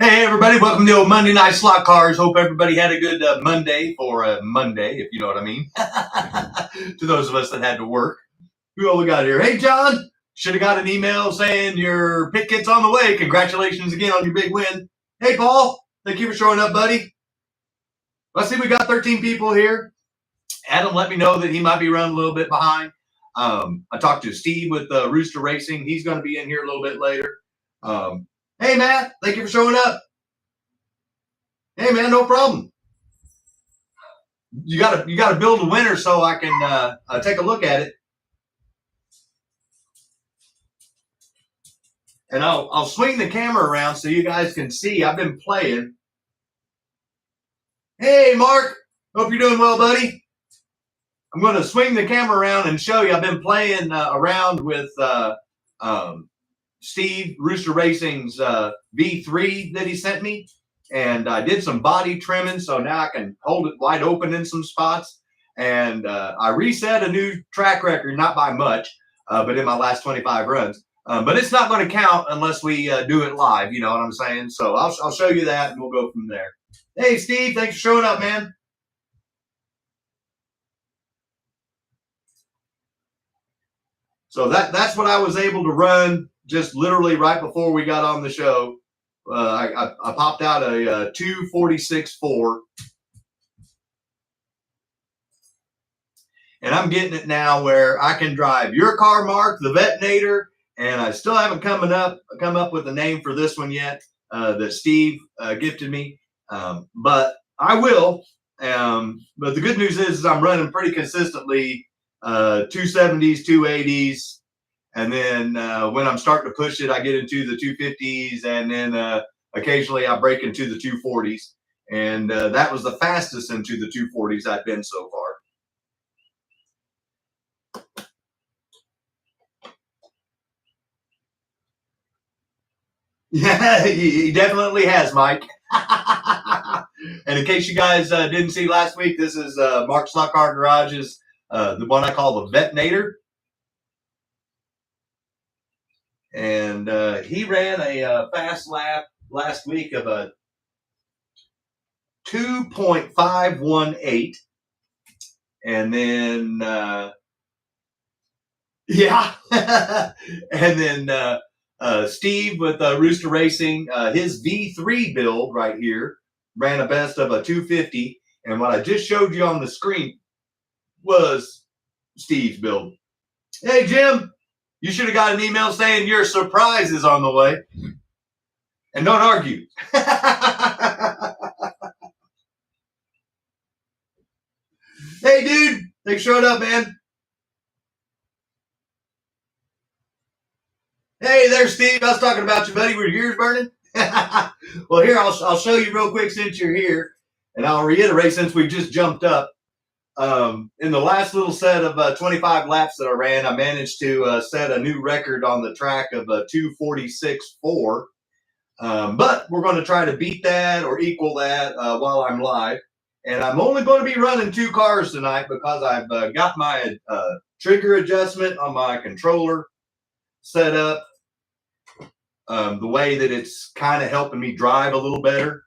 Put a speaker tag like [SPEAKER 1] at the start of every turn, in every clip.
[SPEAKER 1] Hey everybody, welcome to the old Monday Night Slot Cars. Hope everybody had a good Monday for Monday, if you know what I mean. To those of us that had to work. Who all we got here? Hey John, should have got an email saying your pit kit's on the way. Congratulations again on your big win. Hey Paul, thank you for showing up, buddy. Let's see, we got 13 people here. Adam let me know that he might be running a little bit behind. I talked to Steve with Rooster Racing. He's going to be in here a little bit later. Hey Matt, thank you for showing up. Hey man, no problem. You gotta build a winner so I can take a look at it, and I'll swing the camera around so you guys can see. I've been playing. Hey Mark, hope you're doing well, buddy. I'm going to swing the camera around and show you. I've been playing around with Steve Rooster Racing's V3 that he sent me. And I did some body trimming, so now I can hold it wide open in some spots. And I reset a new track record, not by much, but in my last 25 runs. But it's not going to count unless we do it live, you know what I'm saying? So I'll show you that, and we'll go from there. Hey, Steve, thanks for showing up, man. So that's what I was able to run just literally right before we got on the show. I popped out a 246.4, and I'm getting it now where I can drive your car, Mark, the Vettenator, and I still haven't come up with a name for this one yet that Steve gifted me, but I will. But the good news is I'm running pretty consistently 270s, 280s. And then when I'm starting to push it, I get into the 250s, and then occasionally I break into the 240s. And that was the fastest into the 240s I've been so far. Yeah, he definitely has, Mike. And in case you guys didn't see last week, this is Mark Slot Car Garage's, the one I call the Vettenator. And he ran a fast lap last week of a 2.518, and then yeah, and then Steve with Rooster Racing, his V3 build right here ran a best of a 250, and what I just showed you on the screen was Steve's build. Hey Jim, you should have got an email saying your surprise is on the way. And don't argue. Hey, dude. Thanks for showing up, man. Hey there, Steve. I was talking about you, buddy. Were your ears burning? Well, here, I'll show you real quick since you're here. And I'll reiterate since we just jumped up. In the last little set of 25 laps that I ran, I managed to set a new record on the track of 246.4. But we're going to try to beat that or equal that while I'm live. And I'm only going to be running 2 cars tonight because I've got my trigger adjustment on my controller set up the way that it's kind of helping me drive a little better.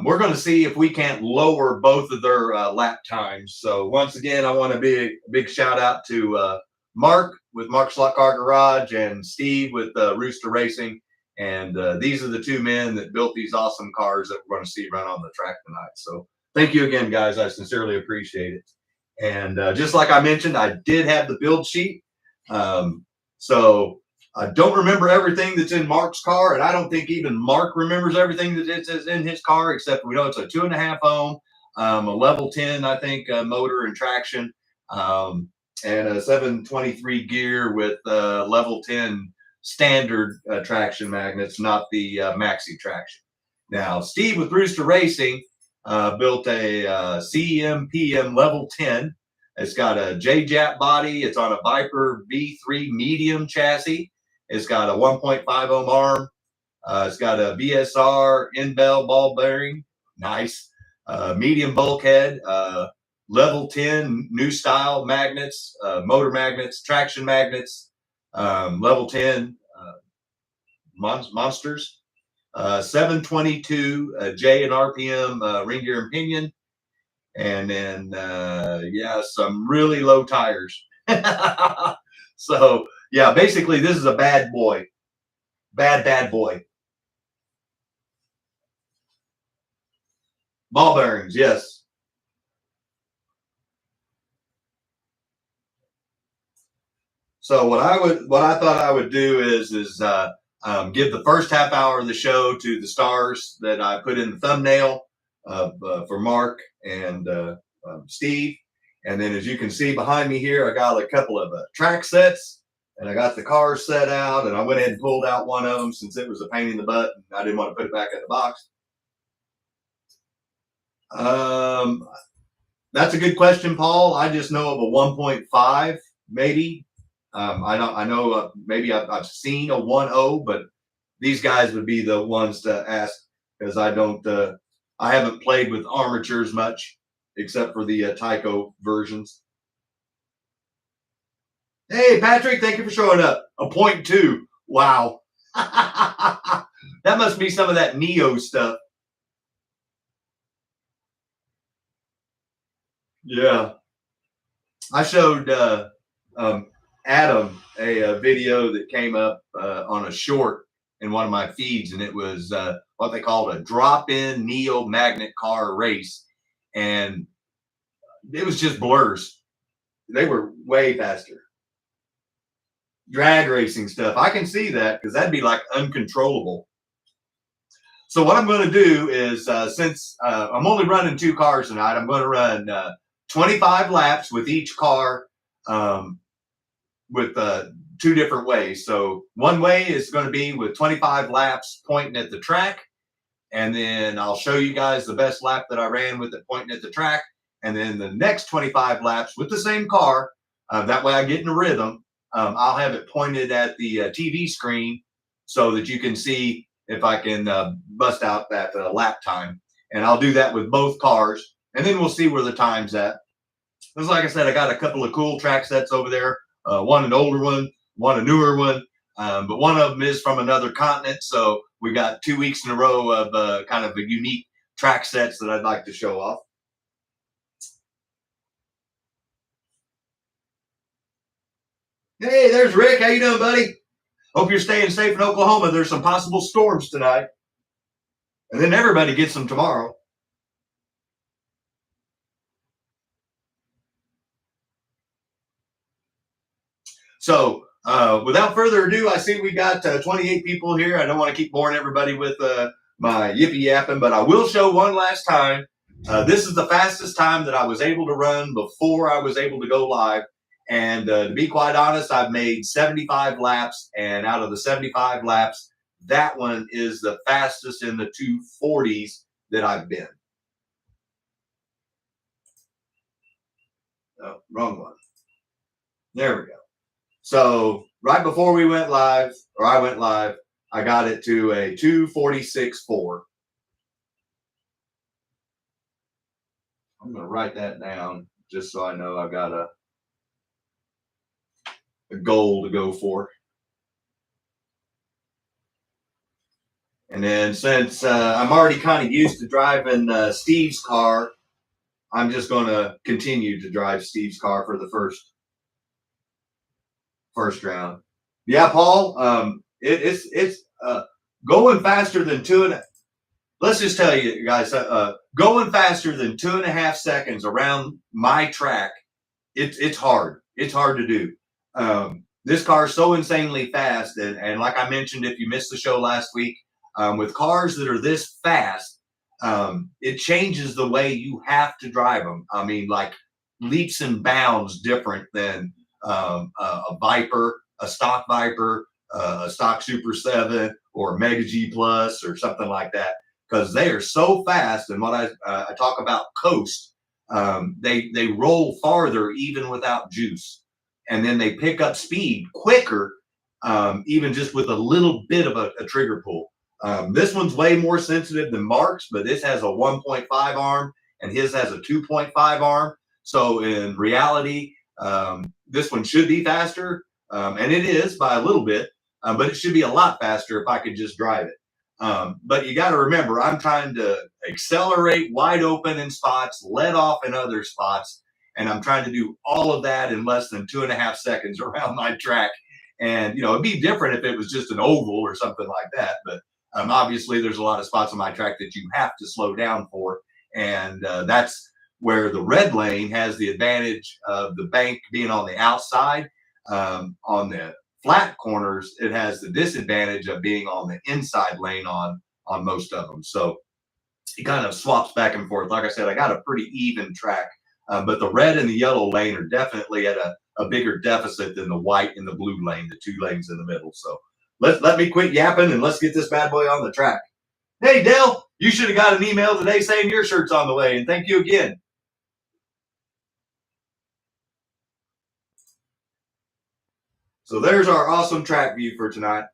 [SPEAKER 1] We're going to see if we can't lower both of their lap times. So once again, I want to be a big shout out to Mark with Mark Slot Car Garage and Steve with Rooster Racing. And these are the 2 men that built these awesome cars that we're going to see run on the track tonight. So thank you again, guys. I sincerely appreciate it. And just like I mentioned, I did have the build sheet. So I don't remember everything that's in Mark's car, and I don't think even Mark remembers everything that is in his car, except we know it's a 2.5 ohm, a level 10, I think, motor and traction, and a 723 gear with level 10 standard traction magnets, not the maxi traction. Now, Steve with Rooster Racing built a CMPM level 10. It's got a J-Jap body. It's on a Viper V3 medium chassis. It's got a 1.5 ohm arm. It's got a BSR in-bell ball bearing. Nice. Medium bulkhead. Level 10 new style magnets, motor magnets, traction magnets. Level 10 monsters. 722 J and RPM ring gear and pinion. And then, yeah, some really low tires. So, yeah, basically this is a bad boy. Bad boy. Ball bearings, yes. So what I thought I would do is give the first half hour of the show to the stars that I put in the thumbnail for Mark and Steve. And then as you can see behind me here, I got a couple of track sets, and I got the cars set out, and I went ahead and pulled out one of them since it was a pain in the butt, and I didn't want to put it back in the box. That's a good question, Paul. I just know of a 1.5, maybe. I know maybe I've seen a 1.0, but these guys would be the ones to ask, because I haven't played with armatures much except for the TYCO versions. Hey, Patrick, thank you for showing up. A 0.2. Wow. That must be some of that Neo stuff. Yeah. I showed Adam a video that came up on a short in one of my feeds, and it was what they called a drop-in Neo magnet car race, and it was just blurs. They were way faster. Drag racing stuff. I can see that, because that'd be like uncontrollable. So what I'm going to do is, since I'm only running 2 cars tonight, I'm going to run 25 laps with each car with 2 different ways. So one way is going to be with 25 laps pointing at the track, and then I'll show you guys the best lap that I ran with it pointing at the track, and then the next 25 laps with the same car. That way I get in a rhythm. I'll have it pointed at the TV screen so that you can see if I can bust out that lap time. And I'll do that with both cars, and then we'll see where the time's at. Because like I said, I got a couple of cool track sets over there. One an older one, one a newer one, but one of them is from another continent. So we got 2 weeks in a row of kind of a unique track sets that I'd like to show off. Hey, there's Rick. How you doing, buddy? Hope you're staying safe in Oklahoma. There's some possible storms tonight, and then everybody gets them tomorrow. So without further ado, I see we got 28 people here. I don't want to keep boring everybody with my yippee yapping, but I will show one last time. This is the fastest time that I was able to run before I was able to go live. And to be quite honest, I've made 75 laps, and out of the 75 laps, that one is the fastest in the 240s that I've been. Oh, wrong one. There we go. So right before we went live, or I went live, I got it to a 2:46.4. I'm going to write that down just so I know I've got a goal to go for. And then since I'm already kind of used to driving Steve's car, I'm just going to continue to drive Steve's car for the first round. Yeah, Paul, it's going faster than let's just tell you guys, going faster than 2.5 seconds around my track, it's hard. It's hard to do. This car is so insanely fast, and like I mentioned, if you missed the show last week, with cars that are this fast, it changes the way you have to drive them. I mean, like leaps and bounds different than a Viper, a stock Viper, a stock Super 7, or a Mega G Plus, or something like that, because they are so fast. And what I talk about coast, they roll farther even without juice, and then they pick up speed quicker, even just with a little bit of a trigger pull. This one's way more sensitive than Mark's, but this has a 1.5 arm and his has a 2.5 arm. So in reality, this one should be faster, and it is by a little bit. but it should be a lot faster if I could just drive it. But you got to remember, I'm trying to accelerate wide open in spots, let off in other spots, and I'm trying to do all of that in less than 2.5 seconds around my track. And, you know, it'd be different if it was just an oval or something like that. But obviously, there's a lot of spots on my track that you have to slow down for. And that's where the red lane has the advantage of the bank being on the outside. On the flat corners, it has the disadvantage of being on the inside lane on most of them. So it kind of swaps back and forth. Like I said, I got a pretty even track, but the red and the yellow lane are definitely at a bigger deficit than the white and the blue lane, the 2 lanes in the middle. So let me quit yapping and let's get this bad boy on the track. Hey, Dale, you should have got an email today saying your shirt's on the way, and thank you again. So there's our awesome track view for tonight.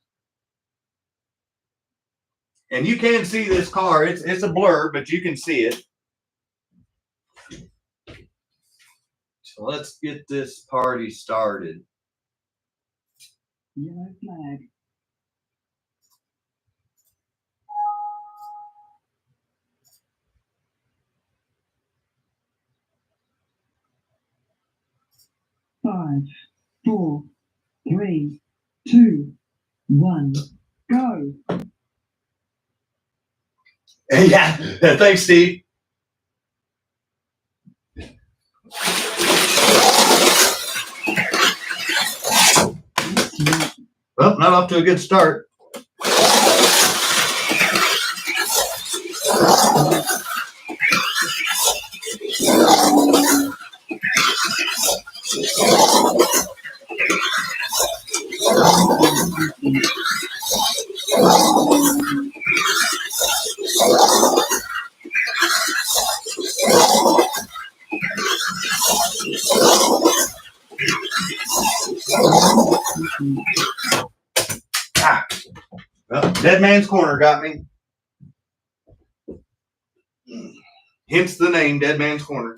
[SPEAKER 1] And you can see this car. It's a blur, but you can see it. So let's get this party started.
[SPEAKER 2] Yellow flag. Five, 4, 3, 2, 1, go.
[SPEAKER 1] Yeah, thanks, Steve. Well, not off to a good start. Well, Dead Man's Corner got me. Hence the name, Dead Man's Corner.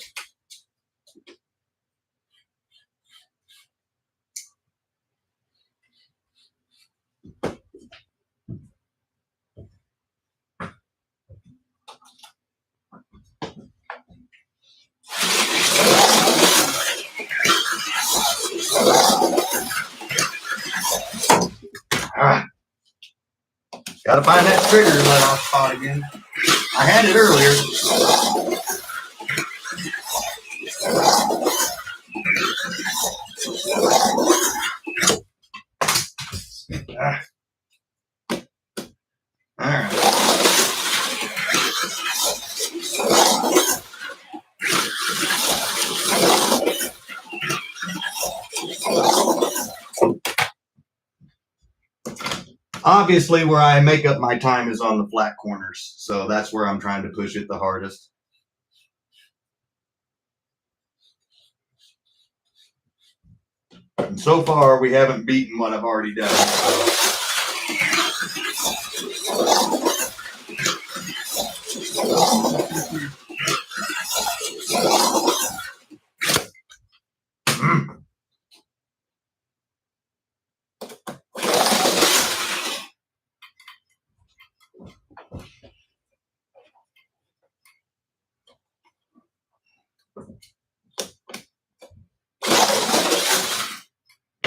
[SPEAKER 1] Gotta find that trigger and let off spot again. I had it earlier. All right. Obviously, where I make up my time is on the flat corners, so that's where I'm trying to push it the hardest. And so far, we haven't beaten what I've already done. So.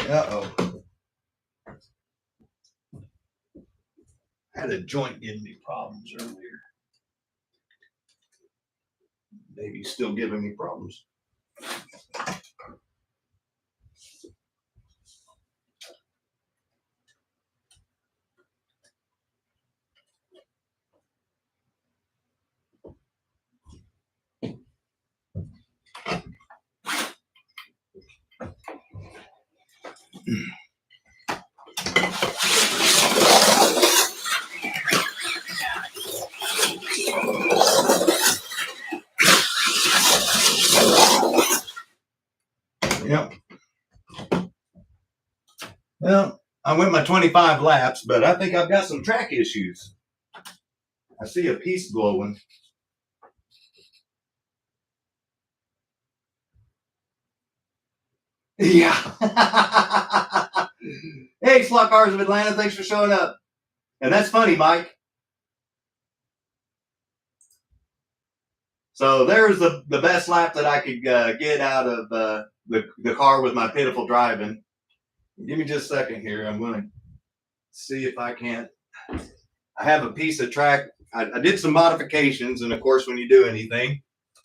[SPEAKER 1] Uh-oh. Had a joint giving me problems earlier. Maybe still giving me problems. Yep. Well, I went my 25 laps, but I think I've got some track issues. I see a piece glowing. Yeah. Hey, Slot Cars of Atlanta, thanks for showing up. And that's funny, Mike. So there's the best lap that I could get out of the car with my pitiful driving. Give me just a second here. I'm going to see if I can't. I have a piece of track. I did some modifications, and of course, when you do anything,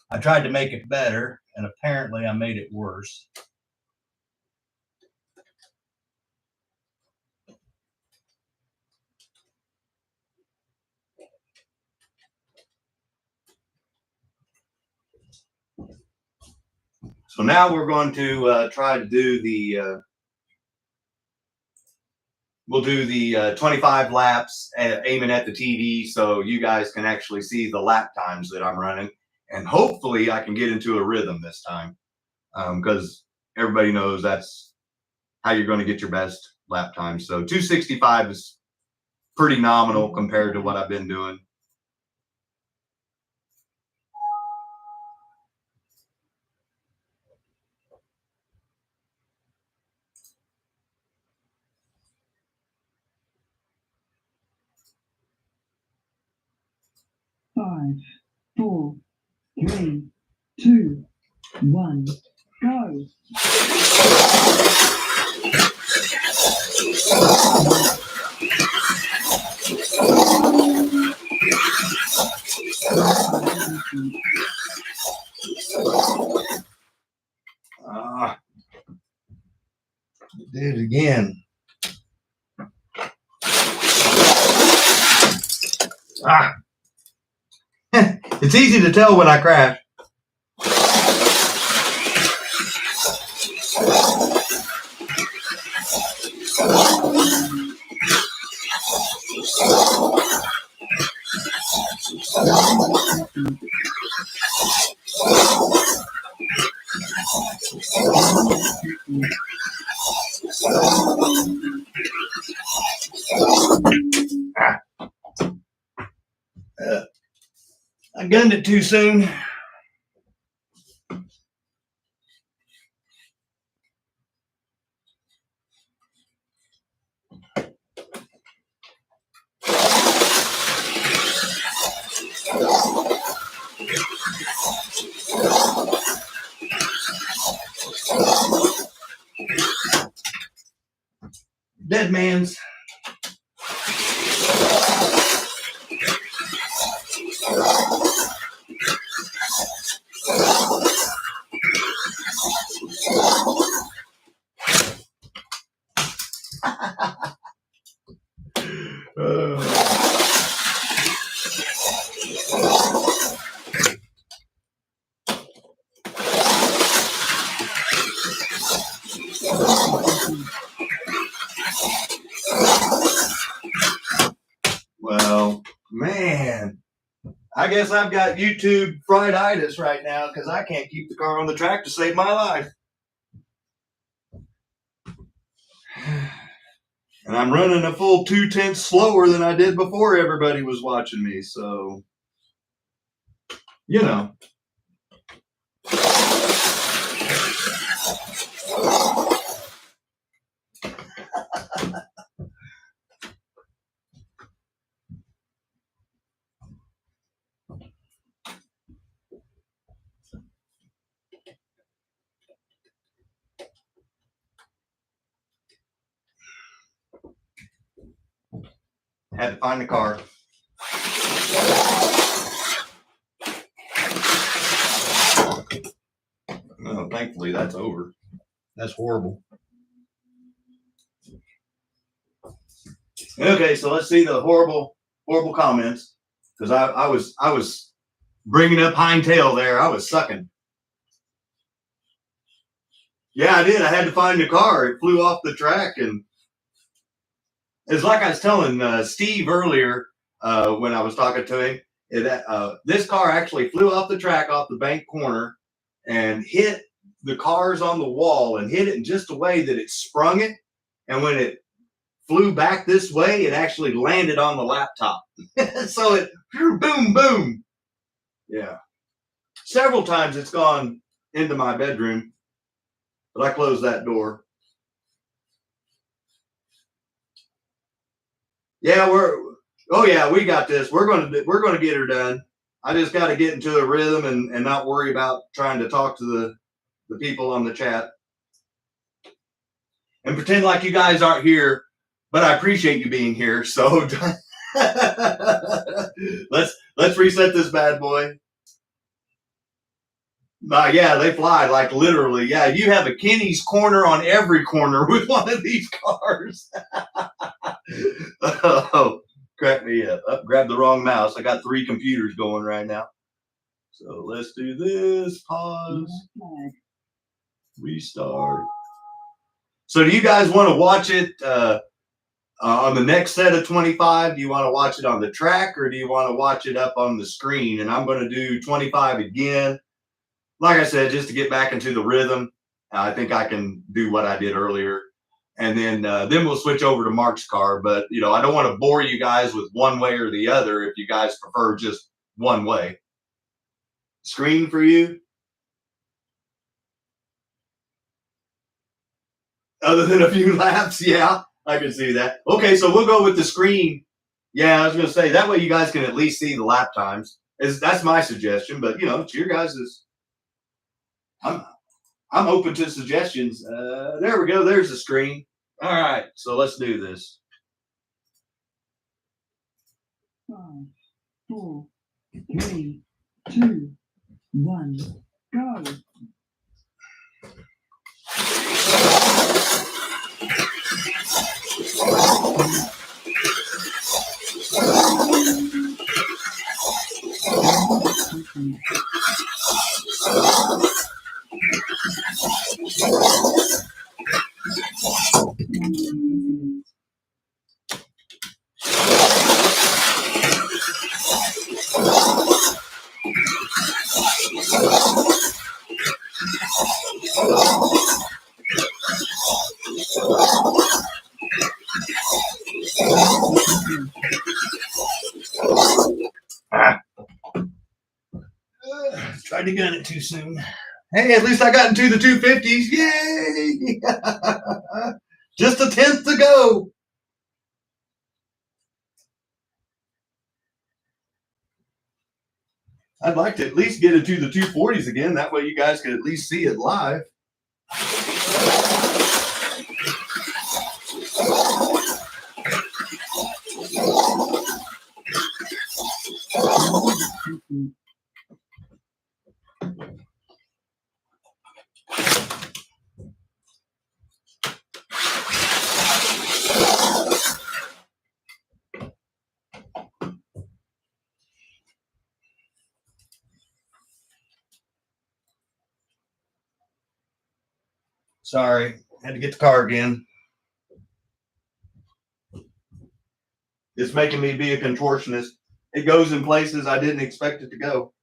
[SPEAKER 1] I tried to make it better, and apparently I made it worse. So now we're going to try to do the, we'll do the 25 laps aiming at the TV so you guys can actually see the lap times that I'm running. And hopefully I can get into a rhythm this time because everybody knows that's how you're going to get your best lap time. So 265 is pretty nominal compared to what I've been doing.
[SPEAKER 2] Five, 4, 3, 2, 1, go.
[SPEAKER 1] Did it again. It's easy to tell when I crash. I gunned it too soon. Dead man's. Well, man, I guess I've got YouTube fried-itis right now because I can't keep the car on the track to save my life. And I'm running a full 2/10 slower than I did before everybody was watching me. So, you know. Had to find the car. Oh, thankfully that's over. That's horrible. Okay, so let's see the horrible comments because I was bringing up hind tail there. I was sucking. Yeah, I did. I had to find the car. It flew off the track, and it's like I was telling Steve earlier when I was talking to him. This car actually flew off the track off the bank corner and hit the cars on the wall and hit it in just a way that it sprung it. And when it flew back this way, it actually landed on the laptop. So it boom, boom. Yeah. Several times it's gone into my bedroom. but I closed that door. Yeah, we got this. We're gonna get her done. I just got to get into a rhythm and not worry about trying to talk to the people on the chat and pretend like you guys aren't here, but I appreciate you being here. So let's reset this bad boy. Yeah, they fly, like literally. Yeah, you have a Kenny's corner on every corner with one of these cars. Oh, crack me up. Oh, grab the wrong mouse. I got 3 computers going right now. So let's do this. Pause. Restart. So do you guys want to watch it on the next set of 25? Do you want to watch it on the track, or do you want to watch it up on the screen? And I'm going to do 25 again. Like I said, just to get back into the rhythm. I think I can do what I did earlier. And then we'll switch over to Mark's car. But, you know, I don't want to bore you guys with one way or the other if you guys prefer just one way. Screen for you? Other than a few laps? Yeah, I can see that. Okay, so we'll go with the screen. Yeah, I was going to say, that way you guys can at least see the lap times. That's my suggestion. But, you know, it's your guys'. I'm open to suggestions. There we go. There's the screen. All right, so let's do this.
[SPEAKER 2] 5, 4, 3, 2, 1, go.
[SPEAKER 1] Tried to gun it too soon. Hey, at least I got into the 250s. Yay! Just a 10th to go. I'd like to at least get into the 240s again. That way you guys can at least see it live. Sorry, had to get the car again. It's making me be a contortionist. It goes in places I didn't expect it to go.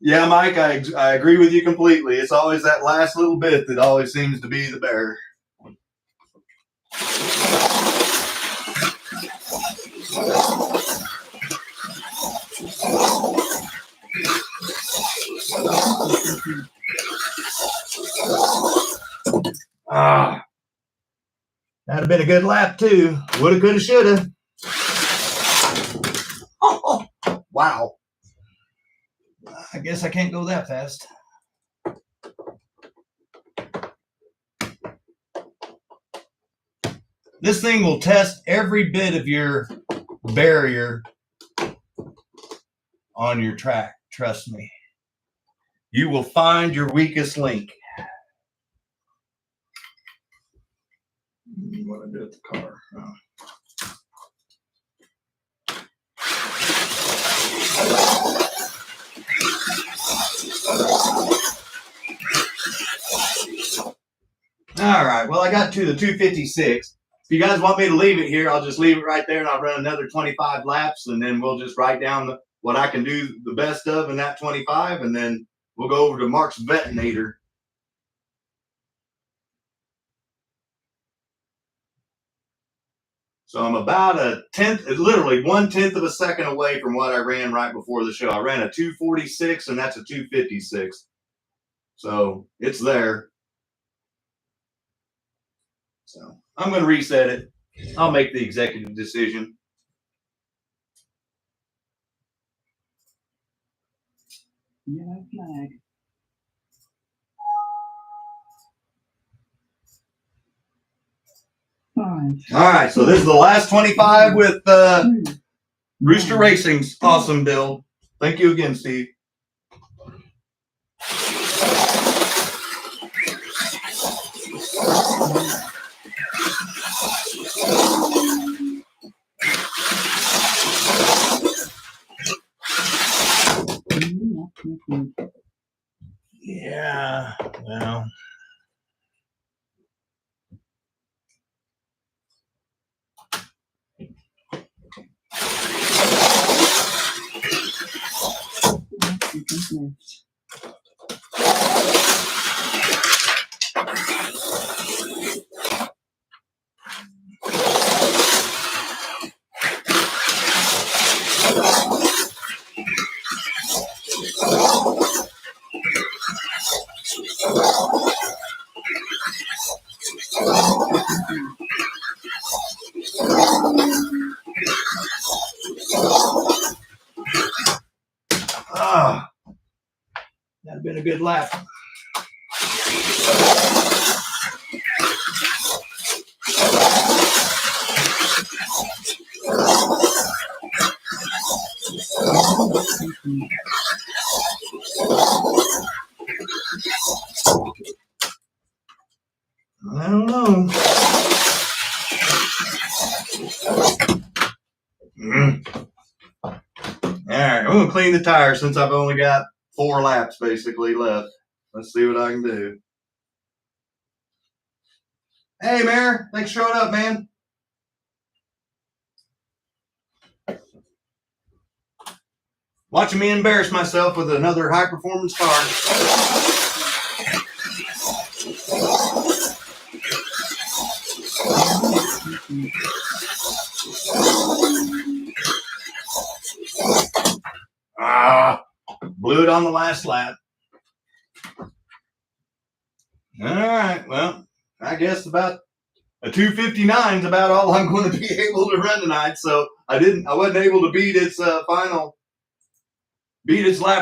[SPEAKER 1] Yeah, Mike, I agree with you completely. It's always that last little bit that always seems to be the bear. That'd have been a good lap too. Woulda, coulda, shoulda. Oh, wow. I guess I can't go that fast. This thing will test every bit of your barrier on your track. Trust me. You will find your weakest link. What I do with the car? Oh. All right. Well, I got to the 256. If you guys want me to leave it here, I'll just leave it right there, and I'll run another 25 laps, and then we'll just write down what I can do the best of in that 25, and then we'll go over to Mark's Vettenator. So I'm about a tenth, literally 1/10 of a second away from what I ran right before the show. I ran a 2:46 and that's a 2:56. So it's there. So I'm going to reset it. I'll make the executive decision.
[SPEAKER 2] Yellow flag. 5.
[SPEAKER 1] All right, so this is the last 25 with
[SPEAKER 2] 2.
[SPEAKER 1] Rooster Racing's awesome build. Thank you again, Steve. Yeah, well. Ah, that'd been a good lap. I don't know. All right, I'm gonna clean the tires since I've only got 4 laps basically left. Let's see what I can do. Hey, Mayor, thanks for showing up, man. Watching me embarrass myself with another high performance car. Blew it on the last lap. All right, well, I guess about a 2:59 is about all I'm going to be able to run tonight. So I wasn't able to beat its lap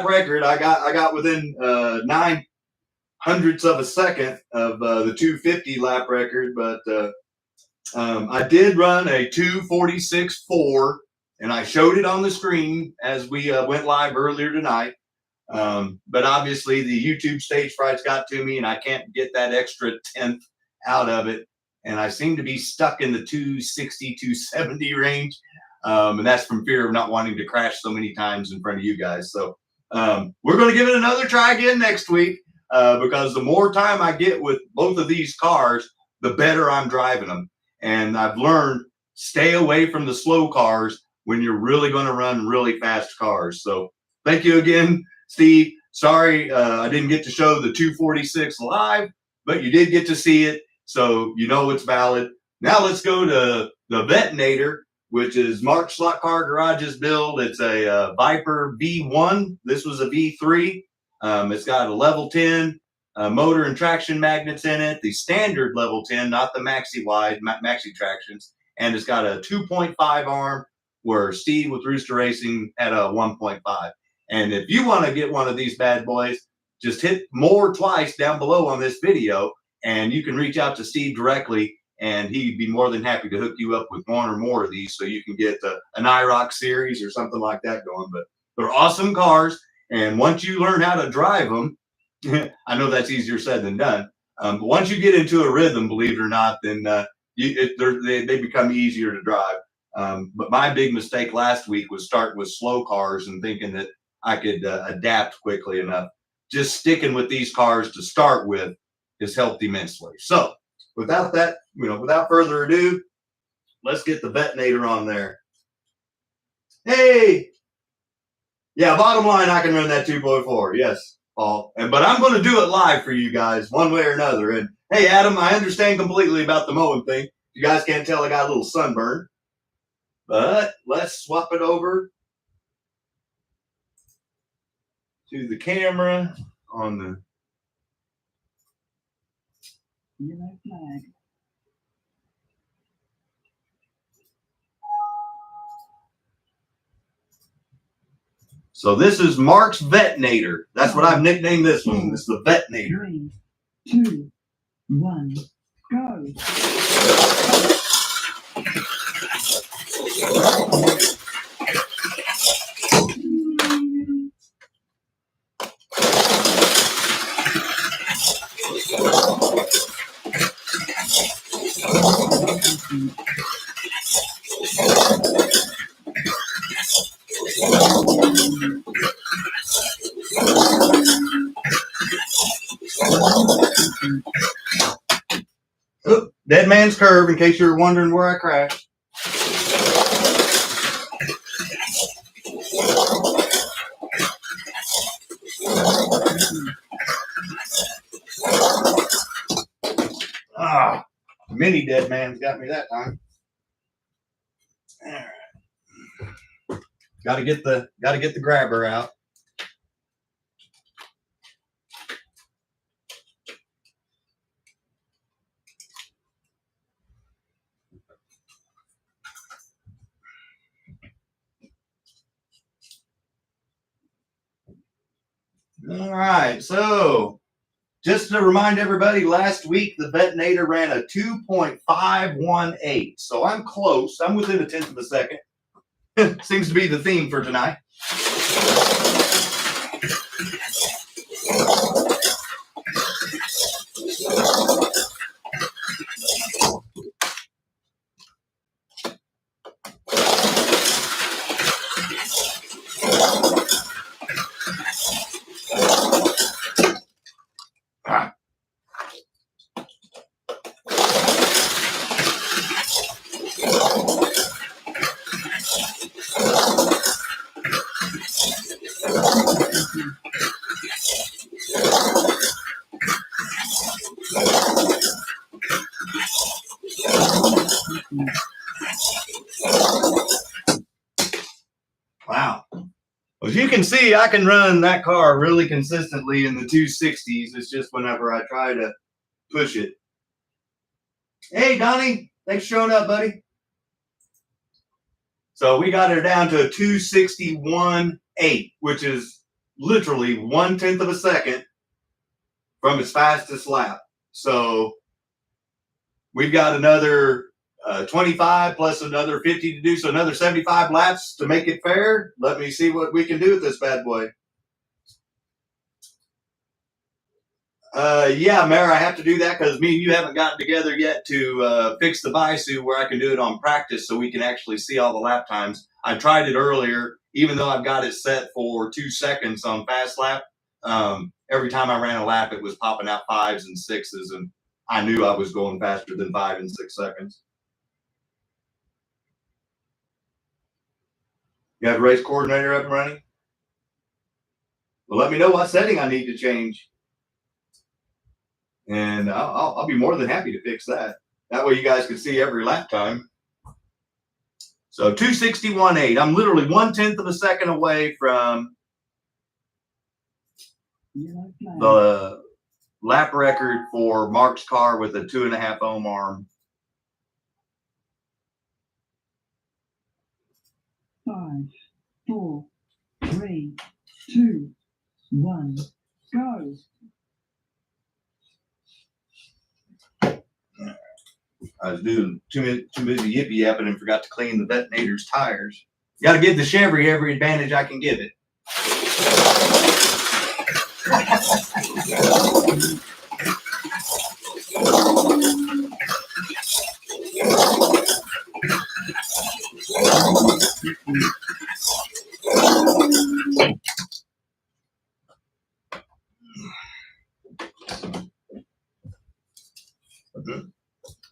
[SPEAKER 1] record. I got within 0.09 of a second of the 250 lap record, but I did run a 2:46.4, and I showed it on the screen as we went live earlier tonight. But obviously the YouTube stage fright's got to me, and I can't get that extra 10th out of it. And I seem to be stuck in the 260, 270 range. And that's from fear of not wanting to crash so many times in front of you guys. So we're going to give it another try again next week, because the more time I get with both of these cars, the better I'm driving them. And I've learned, stay away from the slow cars when you're really going to run really fast cars. So thank you again, Steve. Sorry I didn't get to show the 246 live, but you did get to see it, so you know it's valid. Now let's go to the Vettenator, which is Mark Slot Car Garage's build. It's a Viper V1. This was a V3. It's got a level 10 motor and traction magnets in it, the standard level 10, not the maxi wide, maxi tractions, and it's got a 2.5 arm, where Steve with Rooster Racing had a 1.5. And if you want to get one of these bad boys, just hit more twice down below on this video, and you can reach out to Steve directly, and he'd be more than happy to hook you up with one or more of these so you can get an IROC series or something like that going. But they're awesome cars, and once you learn how to drive them, I know that's easier said than done, but once you get into a rhythm, believe it or not, then they become easier to drive. But my big mistake last week was starting with slow cars and thinking that I could adapt quickly enough. Just sticking with these cars to start with has helped immensely. So without that, without further ado, let's get the Vettenator on there. Hey, yeah, bottom line, I can run that 2.4. Yes, Paul. But I'm going to do it live for you guys one way or another. And hey, Adam, I understand completely about the mowing thing. You guys can't tell I got a little sunburn. But let's swap it over to the camera on the
[SPEAKER 2] Yellow flag.
[SPEAKER 1] So this is Mark's Vettenator. That's what I've nicknamed this one. This is the Vettenator.
[SPEAKER 2] 3, 2, 1, go.
[SPEAKER 1] Oop, Dead Man's Curve, in case you're wondering where I crashed. Ah, mini Dead Man's got me that time. All right. Gotta get the grabber out. All right, so just to remind everybody, last week the Vettenator ran a 2.518. So I'm close. I'm within a tenth of a second. Seems to be the theme for tonight. Ah. Wow. As you can see, I can run that car really consistently in the 260s. It's just whenever I try to push it. Hey, Donnie. Thanks for showing up, buddy. So we got her down to a 261.8, which is literally 1/10 of a second from its fastest lap. So we've got another 25 plus another 50 to do, so another 75 laps to make it fair. Let me see what we can do with this bad boy. Yeah, Mayor, I have to do that because me and you haven't gotten together yet to fix the Visu where I can do it on practice so we can actually see all the lap times. I tried it earlier, even though I've got it set for 2 seconds on fast lap. Every time I ran a lap, it was popping out 5s and 6s, and I knew I was going faster than 5 and 6 seconds. You have the race coordinator up and running? Well, let me know what setting I need to change. And I'll be more than happy to fix that. That way you guys can see every lap time. So 261.8. I'm literally 1/10 of a second away from the lap record for Mark's car with a 2.5 ohm arm.
[SPEAKER 2] 5, 4, 3, 2, 1, go.
[SPEAKER 1] I was doing too busy yippee yapping and forgot to clean the Vettenator's tires. Got to give the Chevy every advantage I can give it.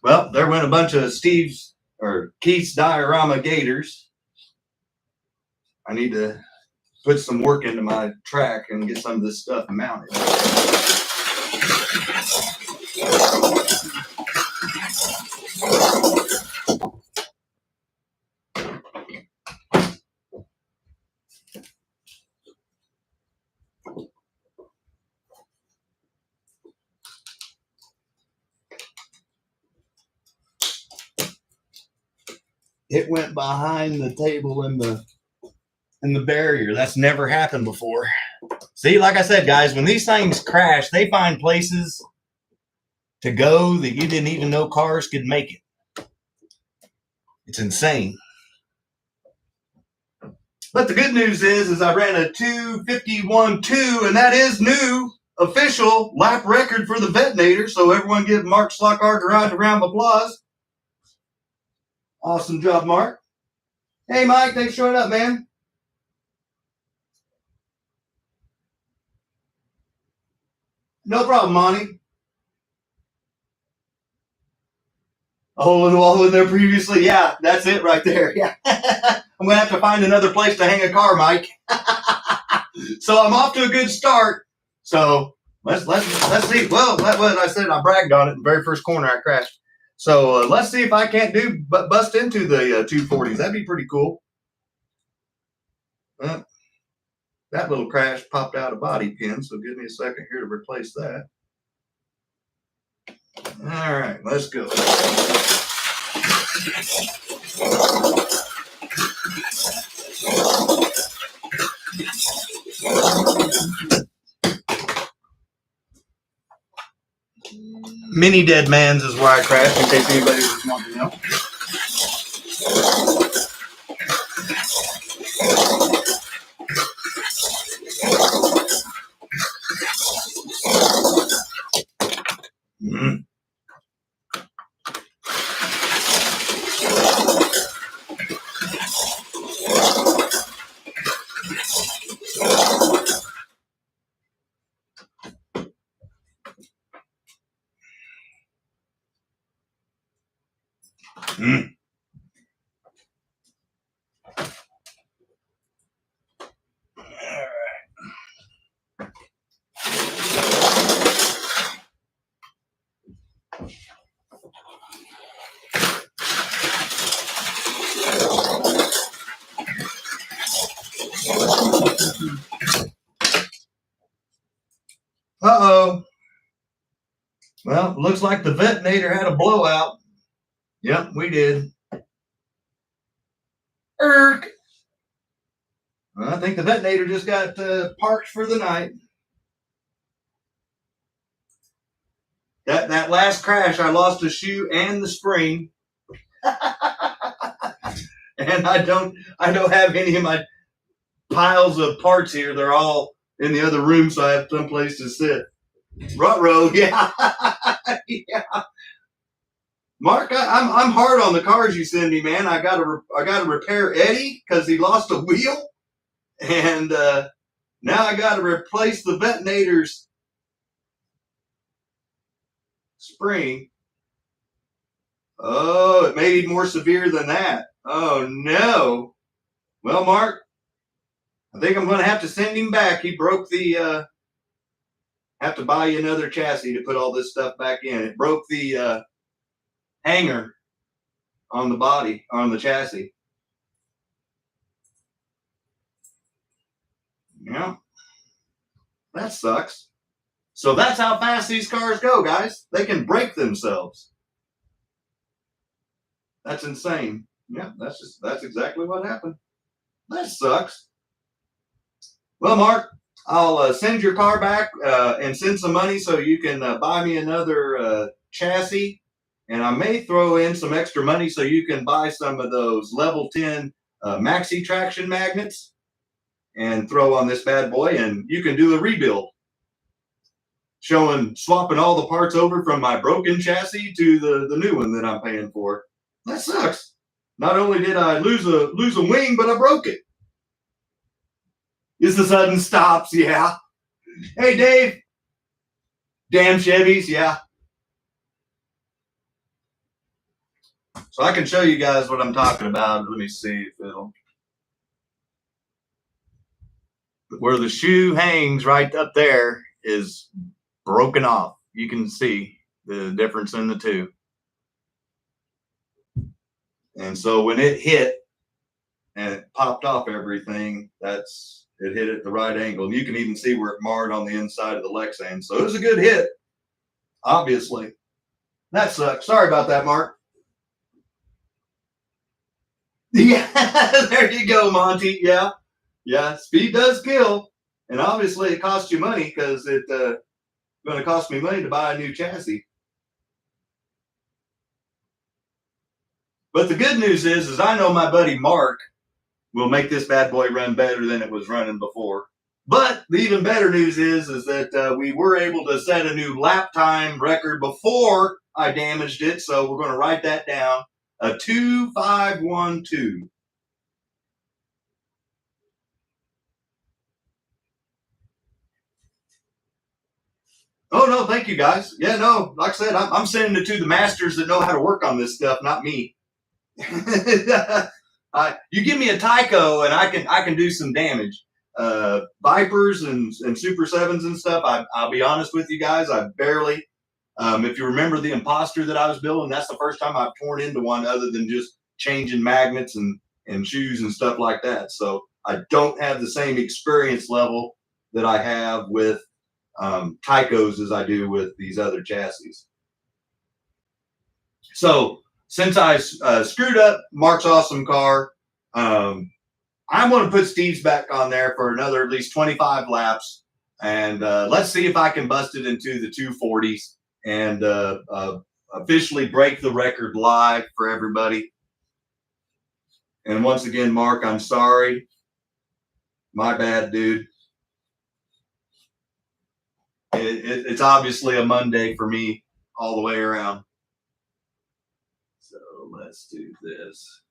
[SPEAKER 1] Well, there went a bunch of Steve's or Keith's Diorama gators. I need to put some work into my track and get some of this stuff mounted. it went behind the table in the barrier. That's never happened before. See, like I said, guys, when these things crash, they find places to go that you didn't even know cars could make it. It's insane. But the good news is I ran a 2:51.2, and that is new official lap record for the Vettenator. So everyone give Mark SLOTCAR Garage a round of applause. Awesome job, Mark. Hey, Mike, thanks for showing up, man. No problem, Monty. A hole in the wall in there previously. Yeah, that's it right there. Yeah. I'm going to have to find another place to hang a car, Mike. So I'm off to a good start. So let's see. Well, what I said, I bragged on it in the very first corner I crashed. So let's see if I can't bust into the 240s. That'd be pretty cool. That little crash popped out a body pin, so give me a second here to replace that. All right, let's go. Mini Dead Man's is where I crashed, in case anybody was wanting to know. Uh-oh. Well, looks like the Vettenator had a blowout. Yep, we did. Well, I think the Vettenator just got parked for the night. That last crash, I lost a shoe and the spring. And I don't have any of my piles of parts here. They're all in the other room, so I have someplace to sit. Ruh-roh, yeah. Yeah. Mark, I'm hard on the cars you send me, man. I gotta repair Eddie because he lost a wheel, and now I gotta replace the Vettenator's spring. Oh, it may be more severe than that. Oh no. Well, Mark, I think I'm gonna have to send him back. He broke the have to buy you another chassis to put all this stuff back in. It broke the hanger on the body, on the chassis. Yeah, that sucks. So that's how fast these cars go, guys. They can break themselves. That's insane. Yeah, that's exactly what happened. That sucks. Well, Mark, I'll send your car back and send some money so you can buy me another chassis. And I may throw in some extra money so you can buy some of those level 10 maxi traction magnets and throw on this bad boy, and you can do a rebuild swapping all the parts over from my broken chassis to the new one that I'm paying for. That sucks. Not only did I lose a wing, but I broke it. It's the sudden stops, yeah. Hey, Dave. Damn Chevys, yeah. So I can show you guys what I'm talking about. Let me see if it'll. Where the shoe hangs right up there is broken off. You can see the difference in the two. And so when it hit and it popped off everything, it hit at the right angle. And you can even see where it marred on the inside of the Lexan. So it was a good hit, obviously. That sucks. Sorry about that, Mark. Yeah, there you go, Monty. Yeah, yeah. Speed does kill, and obviously it costs you money because it's going to cost me money to buy a new chassis. But the good news is I know my buddy Mark will make this bad boy run better than it was running before. But the even better news is that we were able to set a new lap time record before I damaged it. So we're going to write that down. A 2:5:12. Oh no, thank you guys. Yeah, no, like I said, I'm sending it to the masters that know how to work on this stuff, not me. You give me a TYCO and I can do some damage. Vipers and Super Sevens and stuff. I'll be honest with you guys, I barely. If you remember the imposter that I was building, that's the first time I've torn into one, other than just changing magnets and shoes and stuff like that. So I don't have the same experience level that I have with TYCOs as I do with these other chassis. So since I screwed up Mark's awesome car, I'm going to put Steve's back on there for another at least 25 laps. And let's see if I can bust it into the 240s and officially break the record live for everybody. And once again, Mark, I'm sorry. My bad, dude. It's obviously a Monday for me all the way around. So let's do this.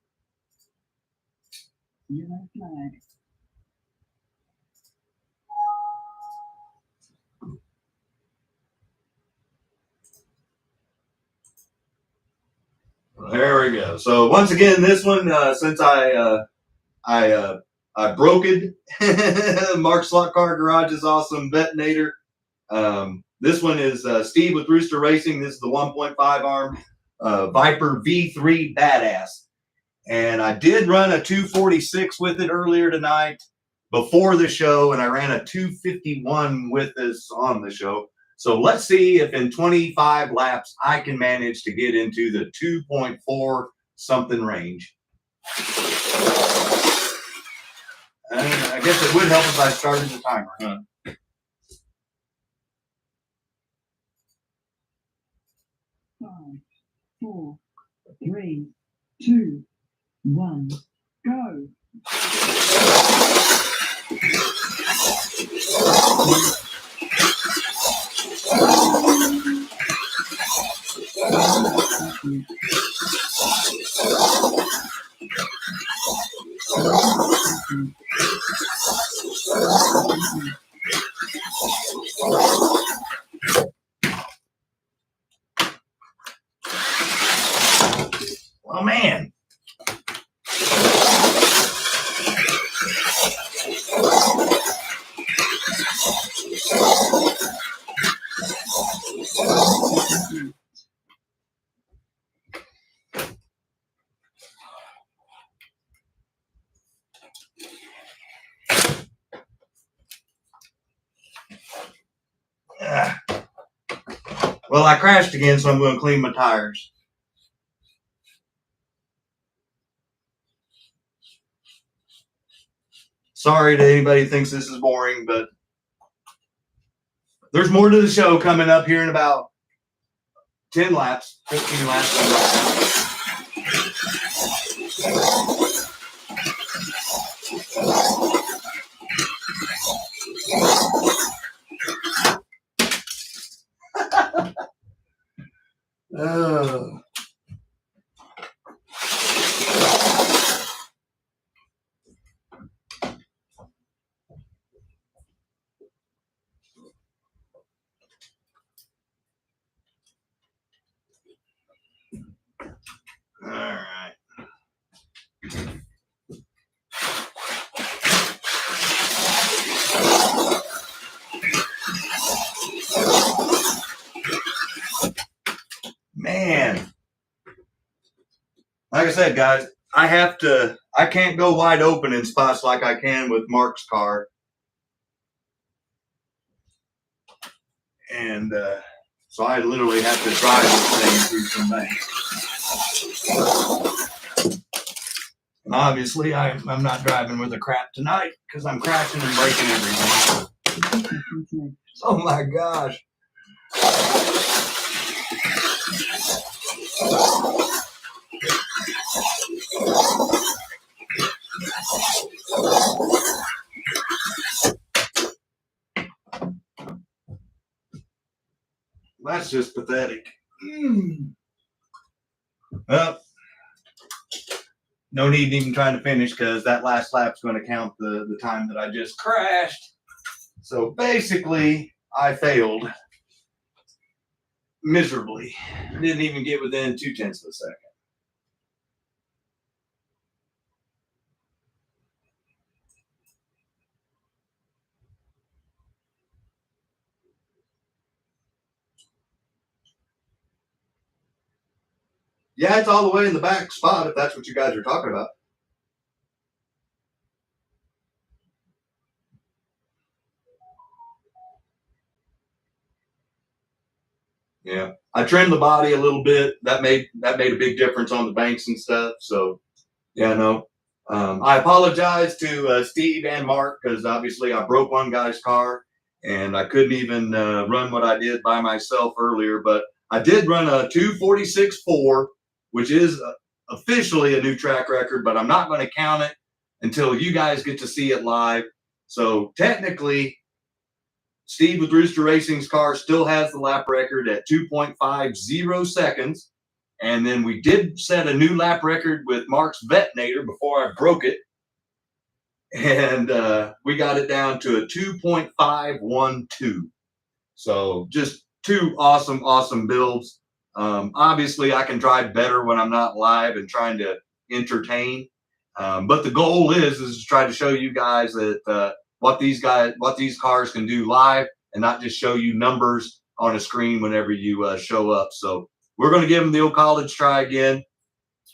[SPEAKER 2] Yellow flag.
[SPEAKER 1] There we go. So once again, this one, since I broke it, Mark Slot Car Garage's awesome Vettenator. This one is Steve with Rooster Racing. This is the 1.5 arm Viper V3 Badass. And I did run a 246 with it earlier tonight before the show, and I ran a 251 with this on the show. So let's see if in 25 laps I can manage to get into the 2.4 something range. I guess it would help if I started the timer, huh?
[SPEAKER 2] Five, 4, 3, 2, 1, go.
[SPEAKER 1] Oh man. Well, I crashed again, so I'm going to clean my tires. Sorry to anybody who thinks this is boring, but there's more to the show coming up here in about 10 laps, 15 laps. All right. Man. Like I said, guys, I can't go wide open in spots like I can with Mark's car. And so I literally have to drive this thing through some banks. And obviously, I'm not driving with a crap tonight because I'm crashing and breaking everything.
[SPEAKER 2] 50 seconds left.
[SPEAKER 1] Oh my gosh. That's just pathetic. Well, no need even trying to finish because that last lap's going to count the time that I just crashed. So basically, I failed miserably. Didn't even get within 0.2 of a second. Yeah, it's all the way in the back spot if that's what you guys are talking about. Yeah, I trimmed the body a little bit. That made a big difference on the banks and stuff. So, yeah, no. I apologize to Steve and Mark because obviously I broke one guy's car and I couldn't even run what I did by myself earlier. But I did run a 2:46.4, which is officially a new track record, but I'm not going to count it until you guys get to see it live. So technically, Steve with Rooster Racing's car still has the lap record at 2.50 seconds. And then we did set a new lap record with Mark's Vettenator before I broke it. And we got it down to a 2.512. So just two awesome builds. Obviously, I can drive better when I'm not live and trying to entertain. But the goal is to try to show you guys that what these cars can do live and not just show you numbers on a screen whenever you show up. So we're going to give them the old college try again.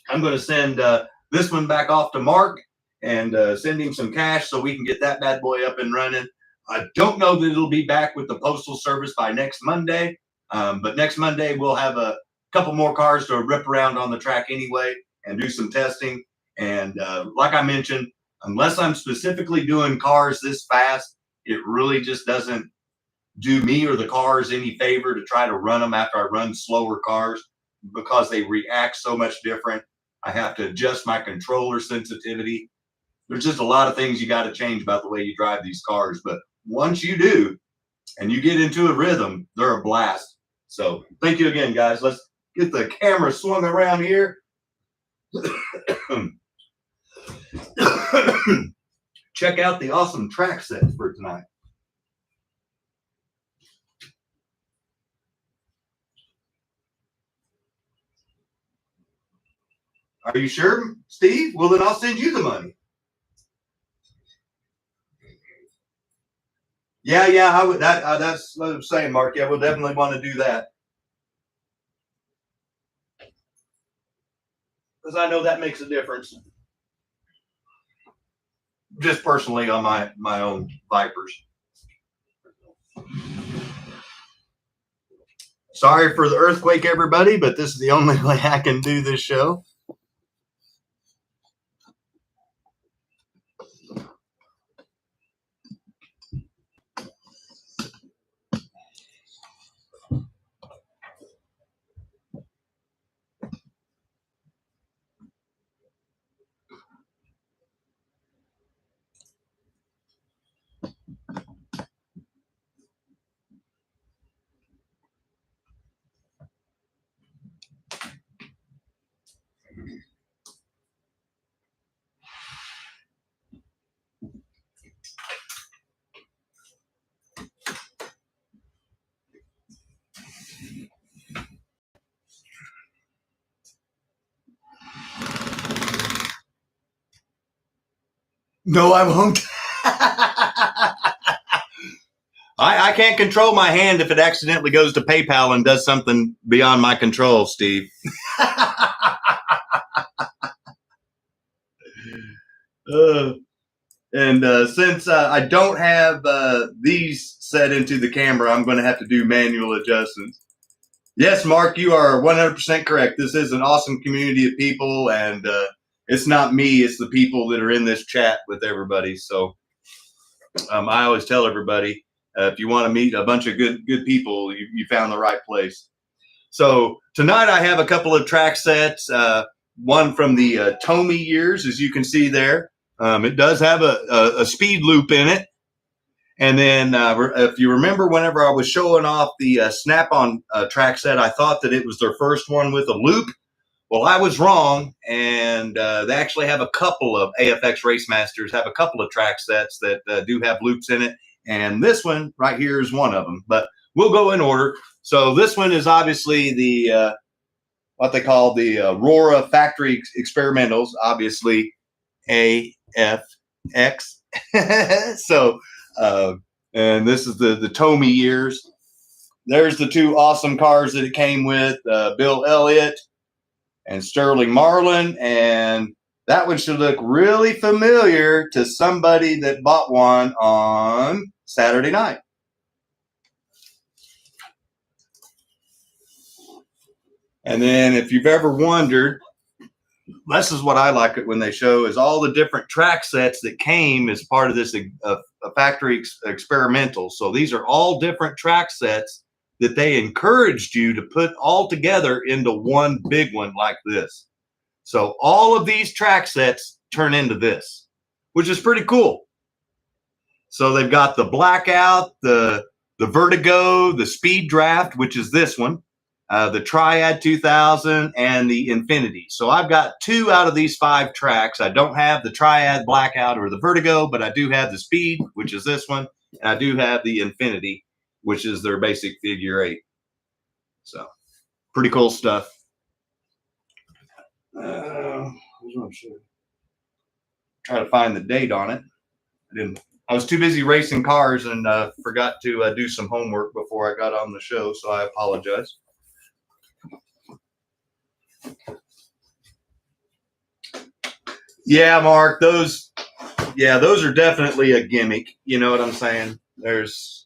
[SPEAKER 1] I'm going to send this one back off to Mark and send him some cash so we can get that bad boy up and running. I don't know that it'll be back with the Postal Service by next Monday, but next Monday we'll have a couple more cars to rip around on the track anyway and do some testing. And like I mentioned, unless I'm specifically doing cars this fast, it really just doesn't do me or the cars any favor to try to run them after I run slower cars because they react so much different. I have to adjust my controller sensitivity. There's just a lot of things you got to change about the way you drive these cars. But once you do and you get into a rhythm, they're a blast. So thank you again, guys. Let's get the camera swung around here. Check out the awesome track sets for tonight. Are you sure, Steve? Well, then I'll send you the money. Yeah, I would. That's what I'm saying, Mark. Yeah, we'll definitely want to do that because I know that makes a difference. Just personally on my own Vipers. Sorry for the earthquake, everybody, but this is the only way I can do this show. No, I won't. I can't control my hand if it accidentally goes to PayPal and does something beyond my control, Steve. Since I don't have these set into the camera, I'm going to have to do manual adjustments. Yes, Mark, you are 100% correct. This is an awesome community of people, and it's not me, it's the people that are in this chat with everybody. So I always tell everybody, if you want to meet a bunch of good people, you found the right place. So tonight I have a couple of track sets, one from the TOMY years, as you can see there. It does have a speed loop in it. And then if you remember, whenever I was showing off the Snap-on track set, I thought that it was their first one with a loop. Well, I was wrong, and they actually have a couple of AFX Race Masters, have a couple of track sets that do have loops in it, and this one right here is one of them. But we'll go in order. So this one is obviously the what they call the Aurora Factory Experimentals, obviously AFX. So, and this is the TOMY years. There's the two awesome cars that it came with, Bill Elliott and Sterling Marlin, and that one should look really familiar to somebody that bought one on Saturday night. And then if you've ever wondered, this is what I like it when they show, is all the different track sets that came as part of this a factory experimental. So these are all different track sets that they encouraged you to put all together into one big one like this. So all of these track sets turn into this, which is pretty cool. So they've got the Blackout, the Vertigo, the Speed Draft, which is this one, the Triad 2000, and the Infinity. So I've got 2 out of these 5 tracks. I don't have the Triad, Blackout, or the Vertigo, but I do have the Speed, which is this one, and I do have the Infinity, which is their basic figure 8. So pretty cool stuff. Try to find the date on it. I was too busy racing cars and forgot to do some homework before I got on the show, so I apologize. Yeah, Mark, those are definitely a gimmick. You know what I'm saying? Those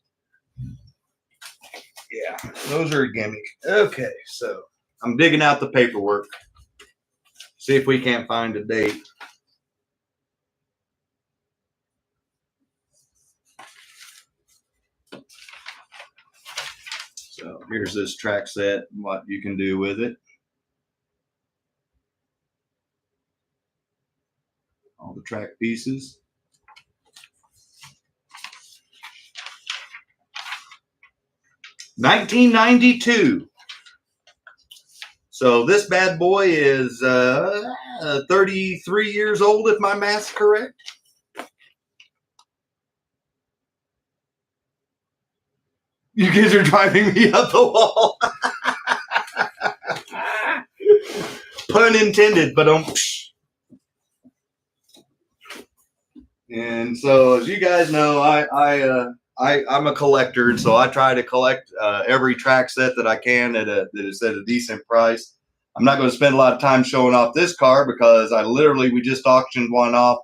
[SPEAKER 1] are a gimmick. Okay, so I'm digging out the paperwork. See if we can't find a date. So here's this track set, what you can do with it. All the track pieces. $1992. So this bad boy is 33 years old, if my math's correct. You guys are driving me up the wall. Pun intended, but and so, as you guys know, I'm a collector, and so I try to collect every track set that I can that is at a decent price. I'm not going to spend a lot of time showing off this car because we just auctioned one off